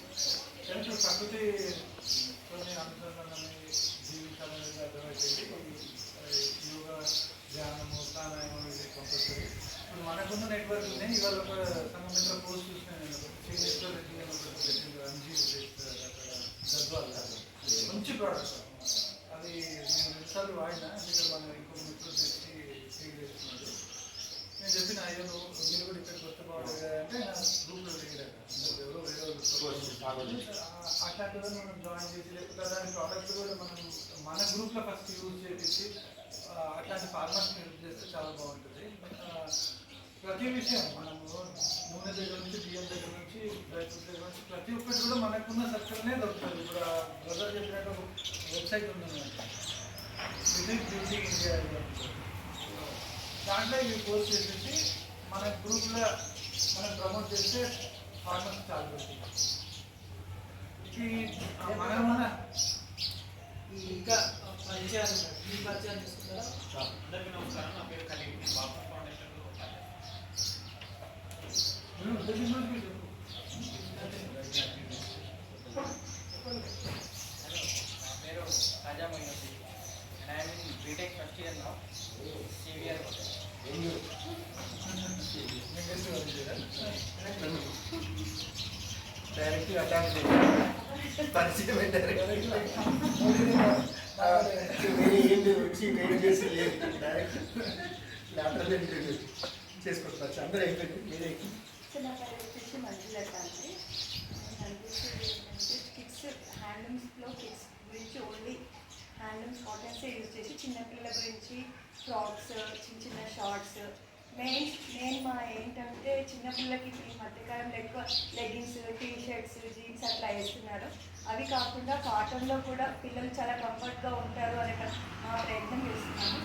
కానీ ఇప్పుడు ప్రకృతితోని అనుసంధానాన్ని జీవించాలనేది అర్థమైపోయింది. యోగా, ధ్యానము, ప్రాణాయామం ఇది కంపల్సరీ. ఇప్పుడు మనకున్న నెట్వర్క్ని ఇవాళ ఒక సంబంధించిన పోస్ట్ చూసినాను నేను. సీనియర్ గద్వాల్ మంచి ప్రోడక్ట్ అది. నేను 2 సార్లు వాడినా. ఇక్కడ మన ఇంకొక మిత్రులు తెచ్చి సేల్ చేస్తున్నాడు. నేను చెప్పిన అయ్యో మీరు కూడా ఇక్కడ కొత్త బాగుంటుంది అంటే నా గ్రూప్లో దిగారు. ఎవరో వేరే అట్లాంటివి మనం జాయిన్ చేసి, లేకపోతే దాని ప్రోడక్ట్స్ కూడా మనం మన గ్రూప్లో ఫస్ట్ యూజ్ చేసి అట్లాంటి ఫార్మర్స్ని యూజ్ చేస్తే చాలా బాగుంటుంది. ప్రతి విషయం మనము నూనె దగ్గర నుంచి, బియ్యం దగ్గర నుంచి, డ్రై ఫ్రూట్స్ దగ్గర నుంచి ప్రతి ఒక్కటి కూడా మనకున్న సర్కిల్నే దొరుకుతుంది. ఇప్పుడు ఆ బ్రదర్ చెప్పినట్టు ఒక వెబ్సైట్ ఉంది, విజిట్ బ్యూటీ ఇండియా. దాంట్లో ఇవి పోస్ట్ చేసేసి మన గ్రూప్లో మనం ప్రమోట్ చేస్తే ఫార్మర్స్ చాలా దొరుకుతుంది. మన ఇంకా పరిచయాలు మీ పరిచయాలు తీసుకుంటారా? అందరికీ నమస్కారం. నా పేరు ఖలీల్. బాబు ఫౌండేషన్లో నా పేరు Raja Moinuddin. And I'm in BTech first year now, CVR. డైరెక్ట్గా అటాక్ పరిచయం వేరే ఏం లేదు, వచ్చి వెయిట్ చేసి లేదు, డైరెక్ట్ లాటరల్ ఇంటర్వ్యూ చేసుకుంటున్నారు. అందరూ అయిపోయింది, మీరే. నా పేరు వచ్చేసి మంజులత అండి. కిడ్స్ హ్యాండ్లూమ్స్లో కిడ్స్ గురించి ఓన్లీ హ్యాండ్లూమ్స్ కాటన్సే యూజ్ చేసి చిన్నపిల్లల గురించి ఫ్రాక్స్, చిన్న చిన్న షార్ట్స్. మెయిన్ మా ఏంటంటే చిన్నపిల్లలకి ఈ మధ్యకాలంలో ఎక్కువ లెగ్గిన్స్, టీషర్ట్స్, జీన్స్ అట్లా వేస్తున్నారు. అవి కాకుండా కాటన్లో కూడా పిల్లలు చాలా కంఫర్ట్గా ఉంటారు అనే మా ప్రయత్నం చేస్తున్నాము.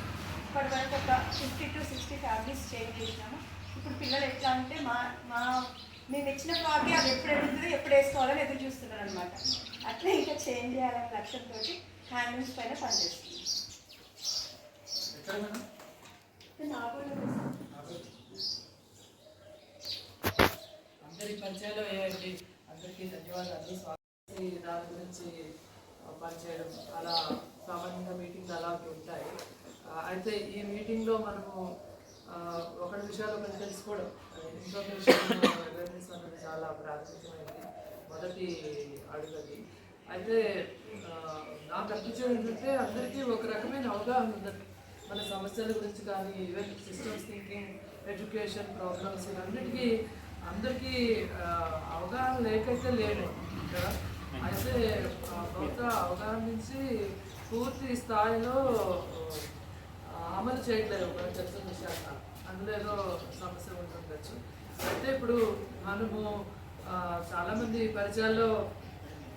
ఇప్పటి వరకు ఒక 50 to 60 ఫ్యామిలీస్ చేంజ్ చేసినాము. ఇప్పుడు పిల్లలు ఎట్లా అంటే మేము ఇచ్చిన ఫ్రాక్కి అది ఎప్పుడు ఎడుతుంది, ఎప్పుడు వేసుకోవాలని ఎదురు చూస్తున్నారు అనమాట. అట్లా ఇంకా చేంజ్ చేయాలనే లక్ష్యంతో హ్యాండ్లూమ్స్ పైన పనిచేస్తుంది. అందరి పరిచయాలు వేయండి. అందరికీ ధన్యవాదాలు. దాని గురించి పనిచేయడం అలా సామాన్యంగా మీటింగ్లు అలాగే ఉంటాయి. అయితే ఈ మీటింగ్లో మనము ఒకటి విషయాలు ఒకటి తెలుసుకోవడం, ఇన్ఫర్మేషన్ అవేర్నెస్ అనేది చాలా ప్రాథమికమైనది, మొదటి అడుగది. అయితే నాకు అనిపించేది ఏంటంటే అందరికీ ఒక రకమైన అవగాహన ఉందండి మన సమస్యల గురించి. కానీ even systems thinking, education problems ఇవన్నిటికీ అందరికీ అవగాహన లేకైతే లేదు కదా. అయితే బహుశా అవగాహన నుంచి పూర్తి స్థాయిలో అమలు చేయట్లేదు మనకు తెలిసిన విషయాలు. అందులో ఏదో సమస్య ఉంటుండొచ్చు. అయితే ఇప్పుడు మనము చాలామంది పరిచయాల్లో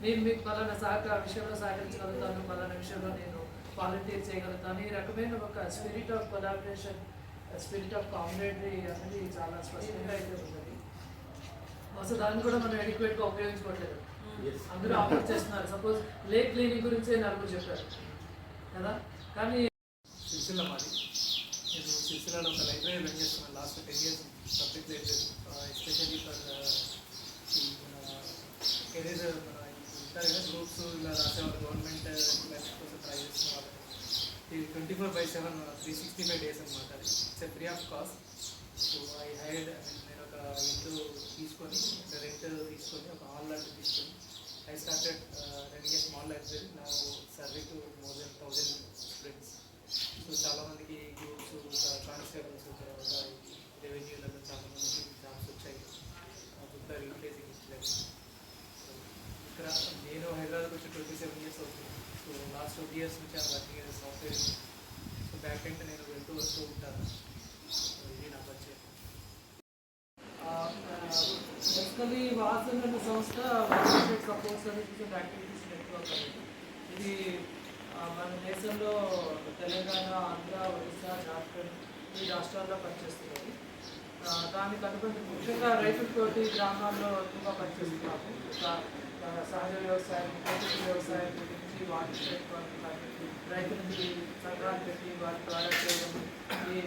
నేను మీకు పలానా విషయంలో సహకరించగలుగుతాను, పలానా విషయంలో నేను వాలంటీర్ చేయగలుగుతాను, ఈ రకమైన ఒక spirit of collaboration, spirit of camaraderie అనేది చాలా స్పష్టంగా అయితే ఉన్నది. అసలు దాన్ని కూడా మనం ఎడిక్వేట్గా ఉపయోగించుకోవట్లేదు. అందరూ ఆఫర్ చేస్తున్నారు. సపోజ్ లేక్ క్లీనింగ్ గురించే నలుగురు చెప్పారు కదా. కానీ సిరిసిల్ల మాది. నేను సిరిసిల్లలో ఒక లైబ్రరీ రన్ చేస్తున్నాను last 10 years. Public library, especially for career ఉంటారు కదా గ్రూప్స్ ఇలా రాసేవాళ్ళు, గవర్నమెంట్ లైఫ్ కోసం ట్రై చేస్తున్న వాళ్ళు. ఇది 24/7 365 days అనమాట. అది it's free of cost. So I hired, నేను ఒక ఇల్లు తీసుకొని, రెంట్ తీసుకొని, ఒక హాల్ లాంటివి తీసుకొని I started running a small library. నా served to more than 1000 students. So చాలామందికి గ్రూప్స్, కానిస్టేబుల్స్, తర్వాత రెవెన్యూలలో చాలామందికి జాబ్స్ వచ్చాయి. గుడ్ రీప్లేసింగ్ ఇచ్చలేదు. ఇక్కడ నేను హైదరాబాద్కి వచ్చి 27 years అవుతుంది. సో లాస్ట్ 20 years నుంచి ఆ working as software. So back end నేను వెళ్తూ వస్తూ ఉంటాను. ఇది నా పరిచయం. బేసికల్గా యాక్చువల్లీ వాసన్ అనే సంస్థ water support services and activities network అనేది ఇది మన దేశంలో తెలంగాణ, ఆంధ్ర, ఒడిశా, జార్ఖండ్ ఈ రాష్ట్రాల్లో పనిచేస్తున్నది. దానికి అనుబంధం ముఖ్యంగా రైతులతోటి గ్రామాల్లో ఎక్కువగా పనిచేస్తున్నాము. సహజ వ్యవసాయం, ప్రకృతి వ్యవసాయం గురించి వాటర్ షెడ్ రైతులకి సంక్రాంతి పెట్టి వాటి ద్వారా చేయడం ఈ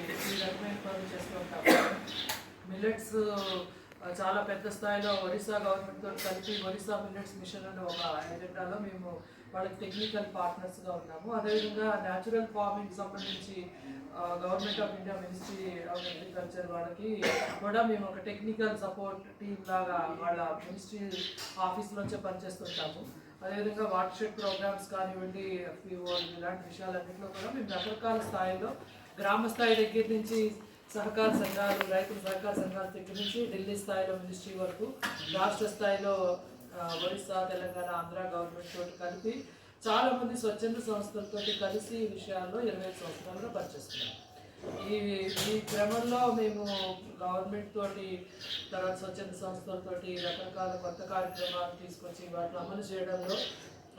రకమైన పనులు చేస్తూ ఉంటాము. మిల్లెట్స్ చాలా పెద్ద స్థాయిలో ఒరిస్సా గవర్నమెంట్తో కలిపి ఒరిస్సా మిల్లెట్స్ మిషన్ అనే ఒక ఎజెండాలో మేము వాళ్ళకి టెక్నికల్ పార్ట్నర్స్గా ఉన్నాము. అదేవిధంగా న్యాచురల్ ఫార్మింగ్ సంబంధించి government of India ministry of agriculture వాళ్ళకి కూడా మేము ఒక టెక్నికల్ సపోర్ట్ టీమ్ లాగా వాళ్ళ మినిస్ట్రీ ఆఫీస్లోంచే పనిచేస్తుంటాము. అదేవిధంగా వాటర్ షెడ్ ప్రోగ్రామ్స్ కానివ్వండి, FPO ఇలాంటి విషయాలన్నింటిలో కూడా మేము రకరకాల స్థాయిలో గ్రామ స్థాయి దగ్గర నుంచి సహకార సంఘాలు, రైతుల సహకార సంఘాల దగ్గర నుంచి ఢిల్లీ స్థాయిలో మినిస్ట్రీ వరకు, రాష్ట్ర స్థాయిలో ఒరిస్సా, తెలంగాణ, ఆంధ్ర గవర్నమెంట్ తోటి కలిపి చాలామంది స్వచ్ఛంద సంస్థలతో కలిసి ఈ విషయాల్లో 25 సంవత్సరాలుగా పనిచేస్తున్నాం. ఈ క్రమంలో మేము గవర్నమెంట్ తోటి, తర్వాత స్వచ్ఛంద సంస్థలతోటి రకరకాల కొత్త కార్యక్రమాలు తీసుకొచ్చి వాటిని అమలు చేయడంలో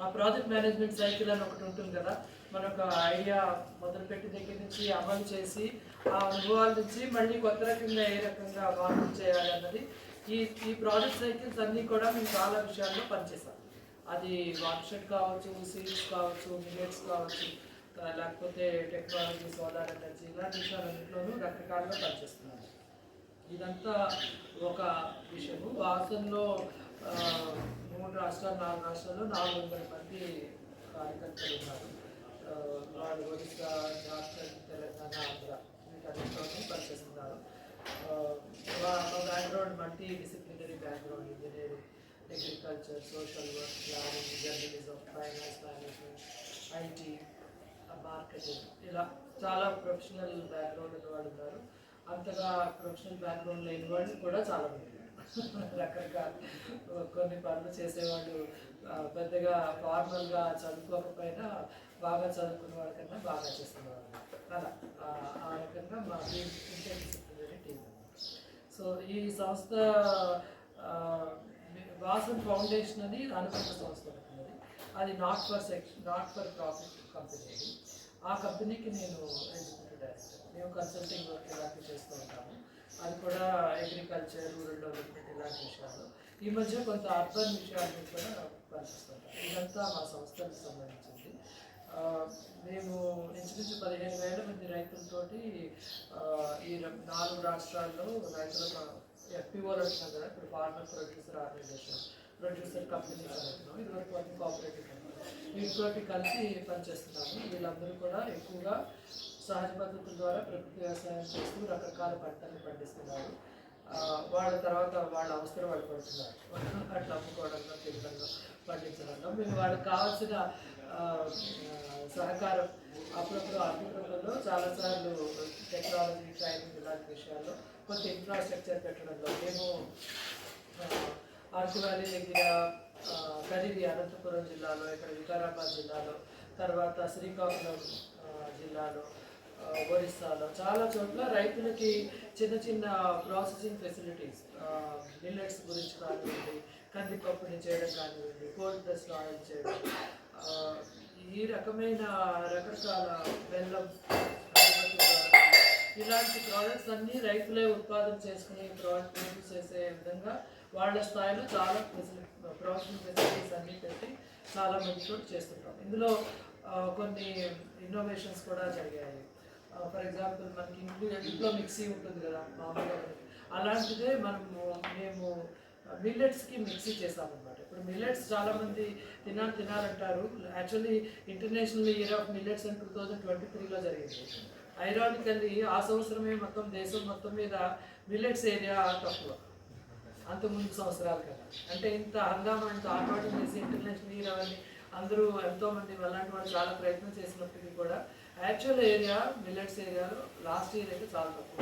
ఆ ప్రాజెక్ట్ మేనేజ్మెంట్ సైకిల్ అని ఒకటి ఉంటుంది కదా, మన ఒక ఐడియా మొదలుపెట్టి దగ్గర నుంచి అమలు చేసి ఆ అనుభవాల నుంచి మళ్ళీ కొత్త రకంగా ఏ రకంగా మార్పులు చేయాలి అన్నది ఈ ప్రాజెక్ట్ సైకిల్స్ అన్నీ కూడా మేము చాలా విషయాల్లో పనిచేసాం. అది వాటర్ షెడ్ కావచ్చు, సీడ్స్ కావచ్చు, మిల్లెట్స్ కావచ్చు, లేకపోతే టెక్నాలజీ, సోలార్ ఎనర్జీ ఇలాంటి విషయాలన్నింటిలోనూ రకరకాలుగా పనిచేస్తున్నాము. ఇదంతా ఒక విషయము. వాసనలో 3 రాష్ట్రాలు, 4 రాష్ట్రాల్లో 400 మంది కార్యకర్తలు ఉన్నారు. వాళ్ళు ఒడిశా, జార్ఖండ్, తెలంగాణ, ఆంధ్ర వీటన్నింటిలోనూ పనిచేస్తున్నారు. మా background multi disciplinary background, engineering, agriculture, social work, planning, journalism, finance management, IT, marketing, ఇలా చాలా ప్రొఫెషనల్ బ్యాక్గ్రౌండ్ ఉన్న వాళ్ళు ఉన్నారు. అంతగా ప్రొఫెషనల్ బ్యాక్గ్రౌండ్ లేని వాళ్ళు కూడా చాలా మంది రకరకాల కొన్ని పనులు చేసేవాళ్ళు, పెద్దగా ఫార్మల్గా చదువుకోకపోయినా బాగా చదువుకున్న వాళ్ళకన్నా బాగా చేస్తున్నారు. అలా ఆ రకంగా మా ఇంటర్డిసిప్లినరీ టీం. సో ఈ సంస్థ వాసన్ ఫౌండేషన్ అని అనుబంధ సంస్థ ఉంటుంది. అది నాట్ ఫర్ ప్రాఫిట్ కంపెనీ. ఆ కంపెనీకి నేను ఎగ్జిక్యూటివ్ డైరెక్టర్. మేము కన్సల్టింగ్ వర్క్ ఇలాంటివి చేస్తూ ఉంటాము. అది కూడా అగ్రికల్చర్, రూరల్ డెవలప్మెంట్ ఇలాంటి విషయాలు. ఈ మధ్య కొంత అర్బన్ విషయాలను కూడా పనిచేస్తుంటాం. ఇదంతా మా సంస్థలకు సంబంధించింది. మేము ఇంచుమించు 15,000 మంది రైతులతోటి ఈ 4 రాష్ట్రాల్లో రైతులకు FPOలు అంటున్నాం కదా, ఇప్పుడు farmer producer organisation, producer companies అంటున్నాం, ఇదివరకు అన్ని కోఆపరేటివ్ కంపెనీ, వీటితోటి కలిసి పనిచేస్తున్నాము. వీళ్ళందరూ కూడా ఎక్కువగా సహజ పద్ధతుల ద్వారా ప్రకృతి వ్యవసాయం చేస్తూ రకరకాల పంటలను పండిస్తున్నారు. వాళ్ళ తర్వాత వాళ్ళ అవసరం వాళ్ళు పడుతున్నారు. అట్లా అమ్ముకోవడంలో, తీర్థంలో పండించడంలో మేము వాళ్ళకి కావాల్సిన సహకారం అప్పుడప్పుడు ఆర్థిక రంగంలో చాలాసార్లు టెక్నాలజీ, ట్రైనింగ్ ఇలాంటి విషయాల్లో కొంత ఇన్ఫ్రాస్ట్రక్చర్ పెట్టడంలో మేము అరకు వ్యాలీ దగ్గర, కదిరి అనంతపురం జిల్లాలో, ఇక్కడ వికారాబాద్ జిల్లాలో, తర్వాత శ్రీకాకుళం జిల్లాలో, ఒరిస్సాలో చాలా చోట్ల రైతులకి చిన్న చిన్న ప్రాసెసింగ్ ఫెసిలిటీస్, మిల్లెట్స్ గురించి కానివ్వండి, కందిపప్పుని చేయడం కానివ్వండి, కోల్డ్ ప్రెస్డ్ ఆయిల్ చేయడం, ఈ రకమైన రకరకాల బెల్లం, ఇలాంటి ప్రోడక్ట్స్ అన్నీ రైతులే ఉత్పాదన చేసుకుని ప్రోడక్ట్ ప్రొడ్యూస్ చేసే విధంగా వాళ్ళ స్థాయిలో చాలా ప్రాసెసింగ్ ఫెసిలిటీస్ అన్నీ పెట్టి చాలా మంది కూడా చేస్తుంటాం. ఇందులో కొన్ని ఇన్నోవేషన్స్ కూడా జరిగాయి. ఫర్ ఎగ్జాంపుల్ మనకి ఇంట్లో మిక్సీ ఉంటుంది కదా మామూలుగా, అలాంటిదే మేము మిల్లెట్స్కి మిక్సీ చేసామన్నమాట. ఇప్పుడు మిల్లెట్స్ చాలామంది తినాలంటారు. Actually international year of millets అని 2023లో జరిగింది. ఐరానికల్లీ ఆ సంవత్సరమే మొత్తం దేశం మొత్తం మీద మిల్లెట్స్ ఏరియా తక్కువ అంతకుముందు సంవత్సరాల కదా. అంటే ఇంత హంగామా, ఇంత ఆర్భాటం చేసి ఇంటర్నేషనల్ ఇయర్ అవన్నీ అందరూ ఎంతోమంది అలాంటి వాళ్ళు చాలా ప్రయత్నం చేసినప్పటికీ కూడా యాక్చువల్ ఏరియా మిల్లెట్స్ ఏరియాలో లాస్ట్ ఇయర్ అయితే చాలా తక్కువ.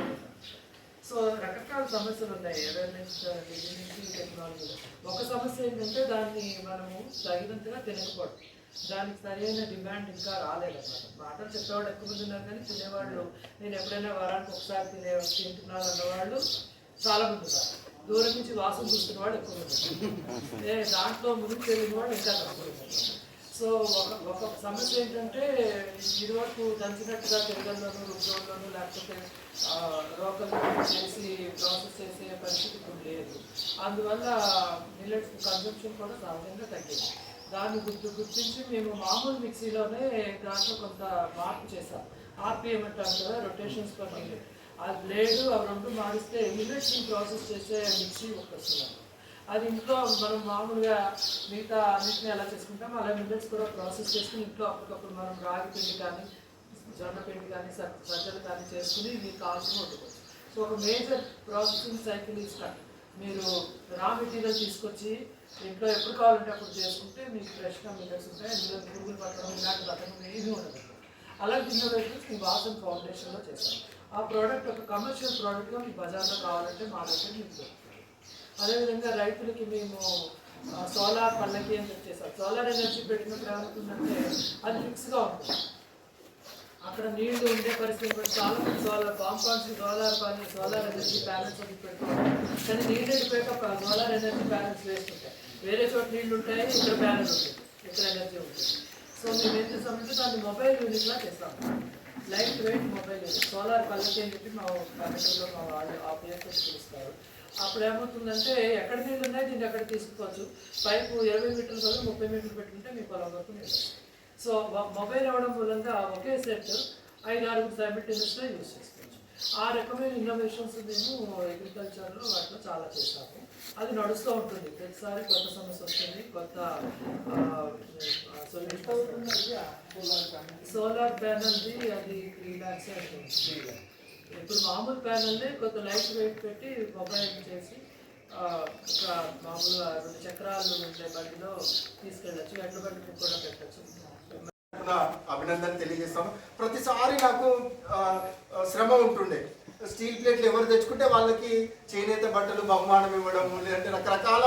సో రకరకాల సమస్యలు ఉన్నాయి అవేర్నెస్ నుంచి టెక్నాలజీలో. ఒక సమస్య ఏంటంటే దాన్ని మనము తగినంతగా తినకపోవడం, దానికి సరైన డిమాండ్ ఇంకా రాలేదన్నమాట. మాటలు చెప్పేవాళ్ళు ఎక్కువ మంది ఉన్నారు కానీ తినేవాళ్ళు, నేను ఎప్పుడైనా వారానికి ఒకసారి తింటున్నాను అన్నవాళ్ళు చాలామంది ఉన్నారు. దూరం నుంచి వాసన చూస్తున్న వాడు ఎక్కువ ఉంటారు. దాంట్లో ముందుకు తెలియని వాడు ఇంకా తక్కువ ఉంటారు. సో ఒక సమస్య ఏంటంటే ఇదివరకు దంచినట్టుగా తిరగల్లోనూ రుబ్బులోనూ లేకపోతే రోకల్లో చేసి ప్రాసెస్ చేసే పరిస్థితి ఇప్పుడు లేదు. అందువల్ల మిల్లెట్స్ కన్సంప్షన్ కూడా సహజంగా తగ్గింది. దాన్ని గుర్తించి మేము మామూలు మిక్సీలోనే దాంట్లో కొంత మార్పు చేసాం. ఆర్పిఎం అంటాం కదా, రొటేషన్స్ పర్ మిల్లెట్. ఆ బ్లేడు అవి రెండు మారిస్తే మిల్లెట్స్ని ప్రాసెస్ చేసే మిక్సీ ఒకటి వస్తున్నాం. అది ఇంట్లో మనం మామూలుగా మిగతా అన్నింటినీ ఎలా చేసుకుంటాం అలా మిల్లెట్స్ కూడా ప్రాసెస్ చేసుకుని ఇంట్లో అప్పటికప్పుడు మనం రాగి పిండి కానీ జొన్న పిండి కానీ సజ్జలు కానీ చేసుకుని మీకు కావాల్సిన వండుకోవచ్చు. సో ఒక మేజర్ ప్రాసెసింగ్ సైకిల్ ఇస్తాను. మీరు రా మెటీరియల్ తీసుకొచ్చి ఇంట్లో ఎప్పుడు కావాలంటే అప్పుడు చేసుకుంటే మీకు ఫ్రెష్గా మిల్లెట్స్ ఉంటాయి. ఇందులో పురుగులు పట్టడం ఇలాంటి బతకం ఏమీ ఉండదు. అలాంటి ఇన్నోవేషన్స్ మీ వాసన్ ఫౌండేషన్లో చేస్తాను. ఆ ప్రోడక్ట్ ఒక కమర్షియల్ ప్రోడక్ట్గా మీకు బజార్లో కావాలంటే మా దగ్గర మీకు దొరుకుతుంది. అదేవిధంగా రైతులకి మేము సోలార్ పళ్ళకి అని చెప్పేసాం. సోలార్ ఎనర్జీ పెట్టినప్పుడు ఏమవుతుందంటే అది ఫిక్స్గా ఉంటుంది. అక్కడ నీళ్లు ఉండే పరిస్థితి కూడా చాలా మంది solar compounds solar energy panels అని పెట్టుకోవాలి. కానీ నీళ్ళు ఎండిపోయాక సోలార్ ఎనర్జీ ప్యానల్స్ వేస్ట్ ఉంటాయి. వేరే చోట నీళ్ళు ఉంటాయి, ఇక్కడ ప్యానల్ ఉంటుంది, ఇక్కడ ఎనర్జీ ఉంటుంది. సో మేము ఏం చేస్తామంటే దాన్ని మొబైల్ యూనిట్లా చేస్తాము. Light weight mobile unit solar పళ్ళకి అని చెప్పి మా పల్లెటూరులో మా వాళ్ళు ఆ పేరు పిలుస్తారు. అప్పుడు ఏమవుతుందంటే ఎక్కడ నీళ్ళు ఉన్నాయి దీన్ని ఎక్కడ తీసుకోవచ్చు. పైపు 20 మీటర్ల వల్ల 30 మీటర్లు పెట్టుకుంటే మీ పొలం వరకు నీళ్ళు. సో మొబైల్ అవ్వడం మూలంగా ఒకే సెట్ 5-6 సైమిల్టేనియస్గా యూజ్ చేసుకోవచ్చు. ఆ రకమైన ఇన్నోవేషన్స్ మేము అగ్రికల్చర్లో వాటిలో చాలా చేస్తాము. అది నడుస్తూ ఉంటుంది. ప్రతిసారి కొత్త సమస్య వస్తుంది, కొత్త సొల్యూషన్. సోలార్ ప్యానల్ది అది 3 lakhs అవుతుంది. ఇప్పుడు మామూలు ప్యానల్ని కొంత లైట్ వెయిట్ పెట్టి మొబైల్ చేసి ఒక మామూలుగా 2 చక్రాలు ఉండే బండిలో తీసుకెళ్ళచ్చు. ఎడ్ల బండికి కూడా పెట్టచ్చు. అభినందన తెలియజేస్తాము. ప్రతిసారి నాకు శ్రమ ఉంటుండే. స్టీల్ ప్లేట్లు ఎవరు తెచ్చుకుంటే వాళ్ళకి చేనేత బట్టలు బహుమానం ఇవ్వడం, లేదంటే రకరకాల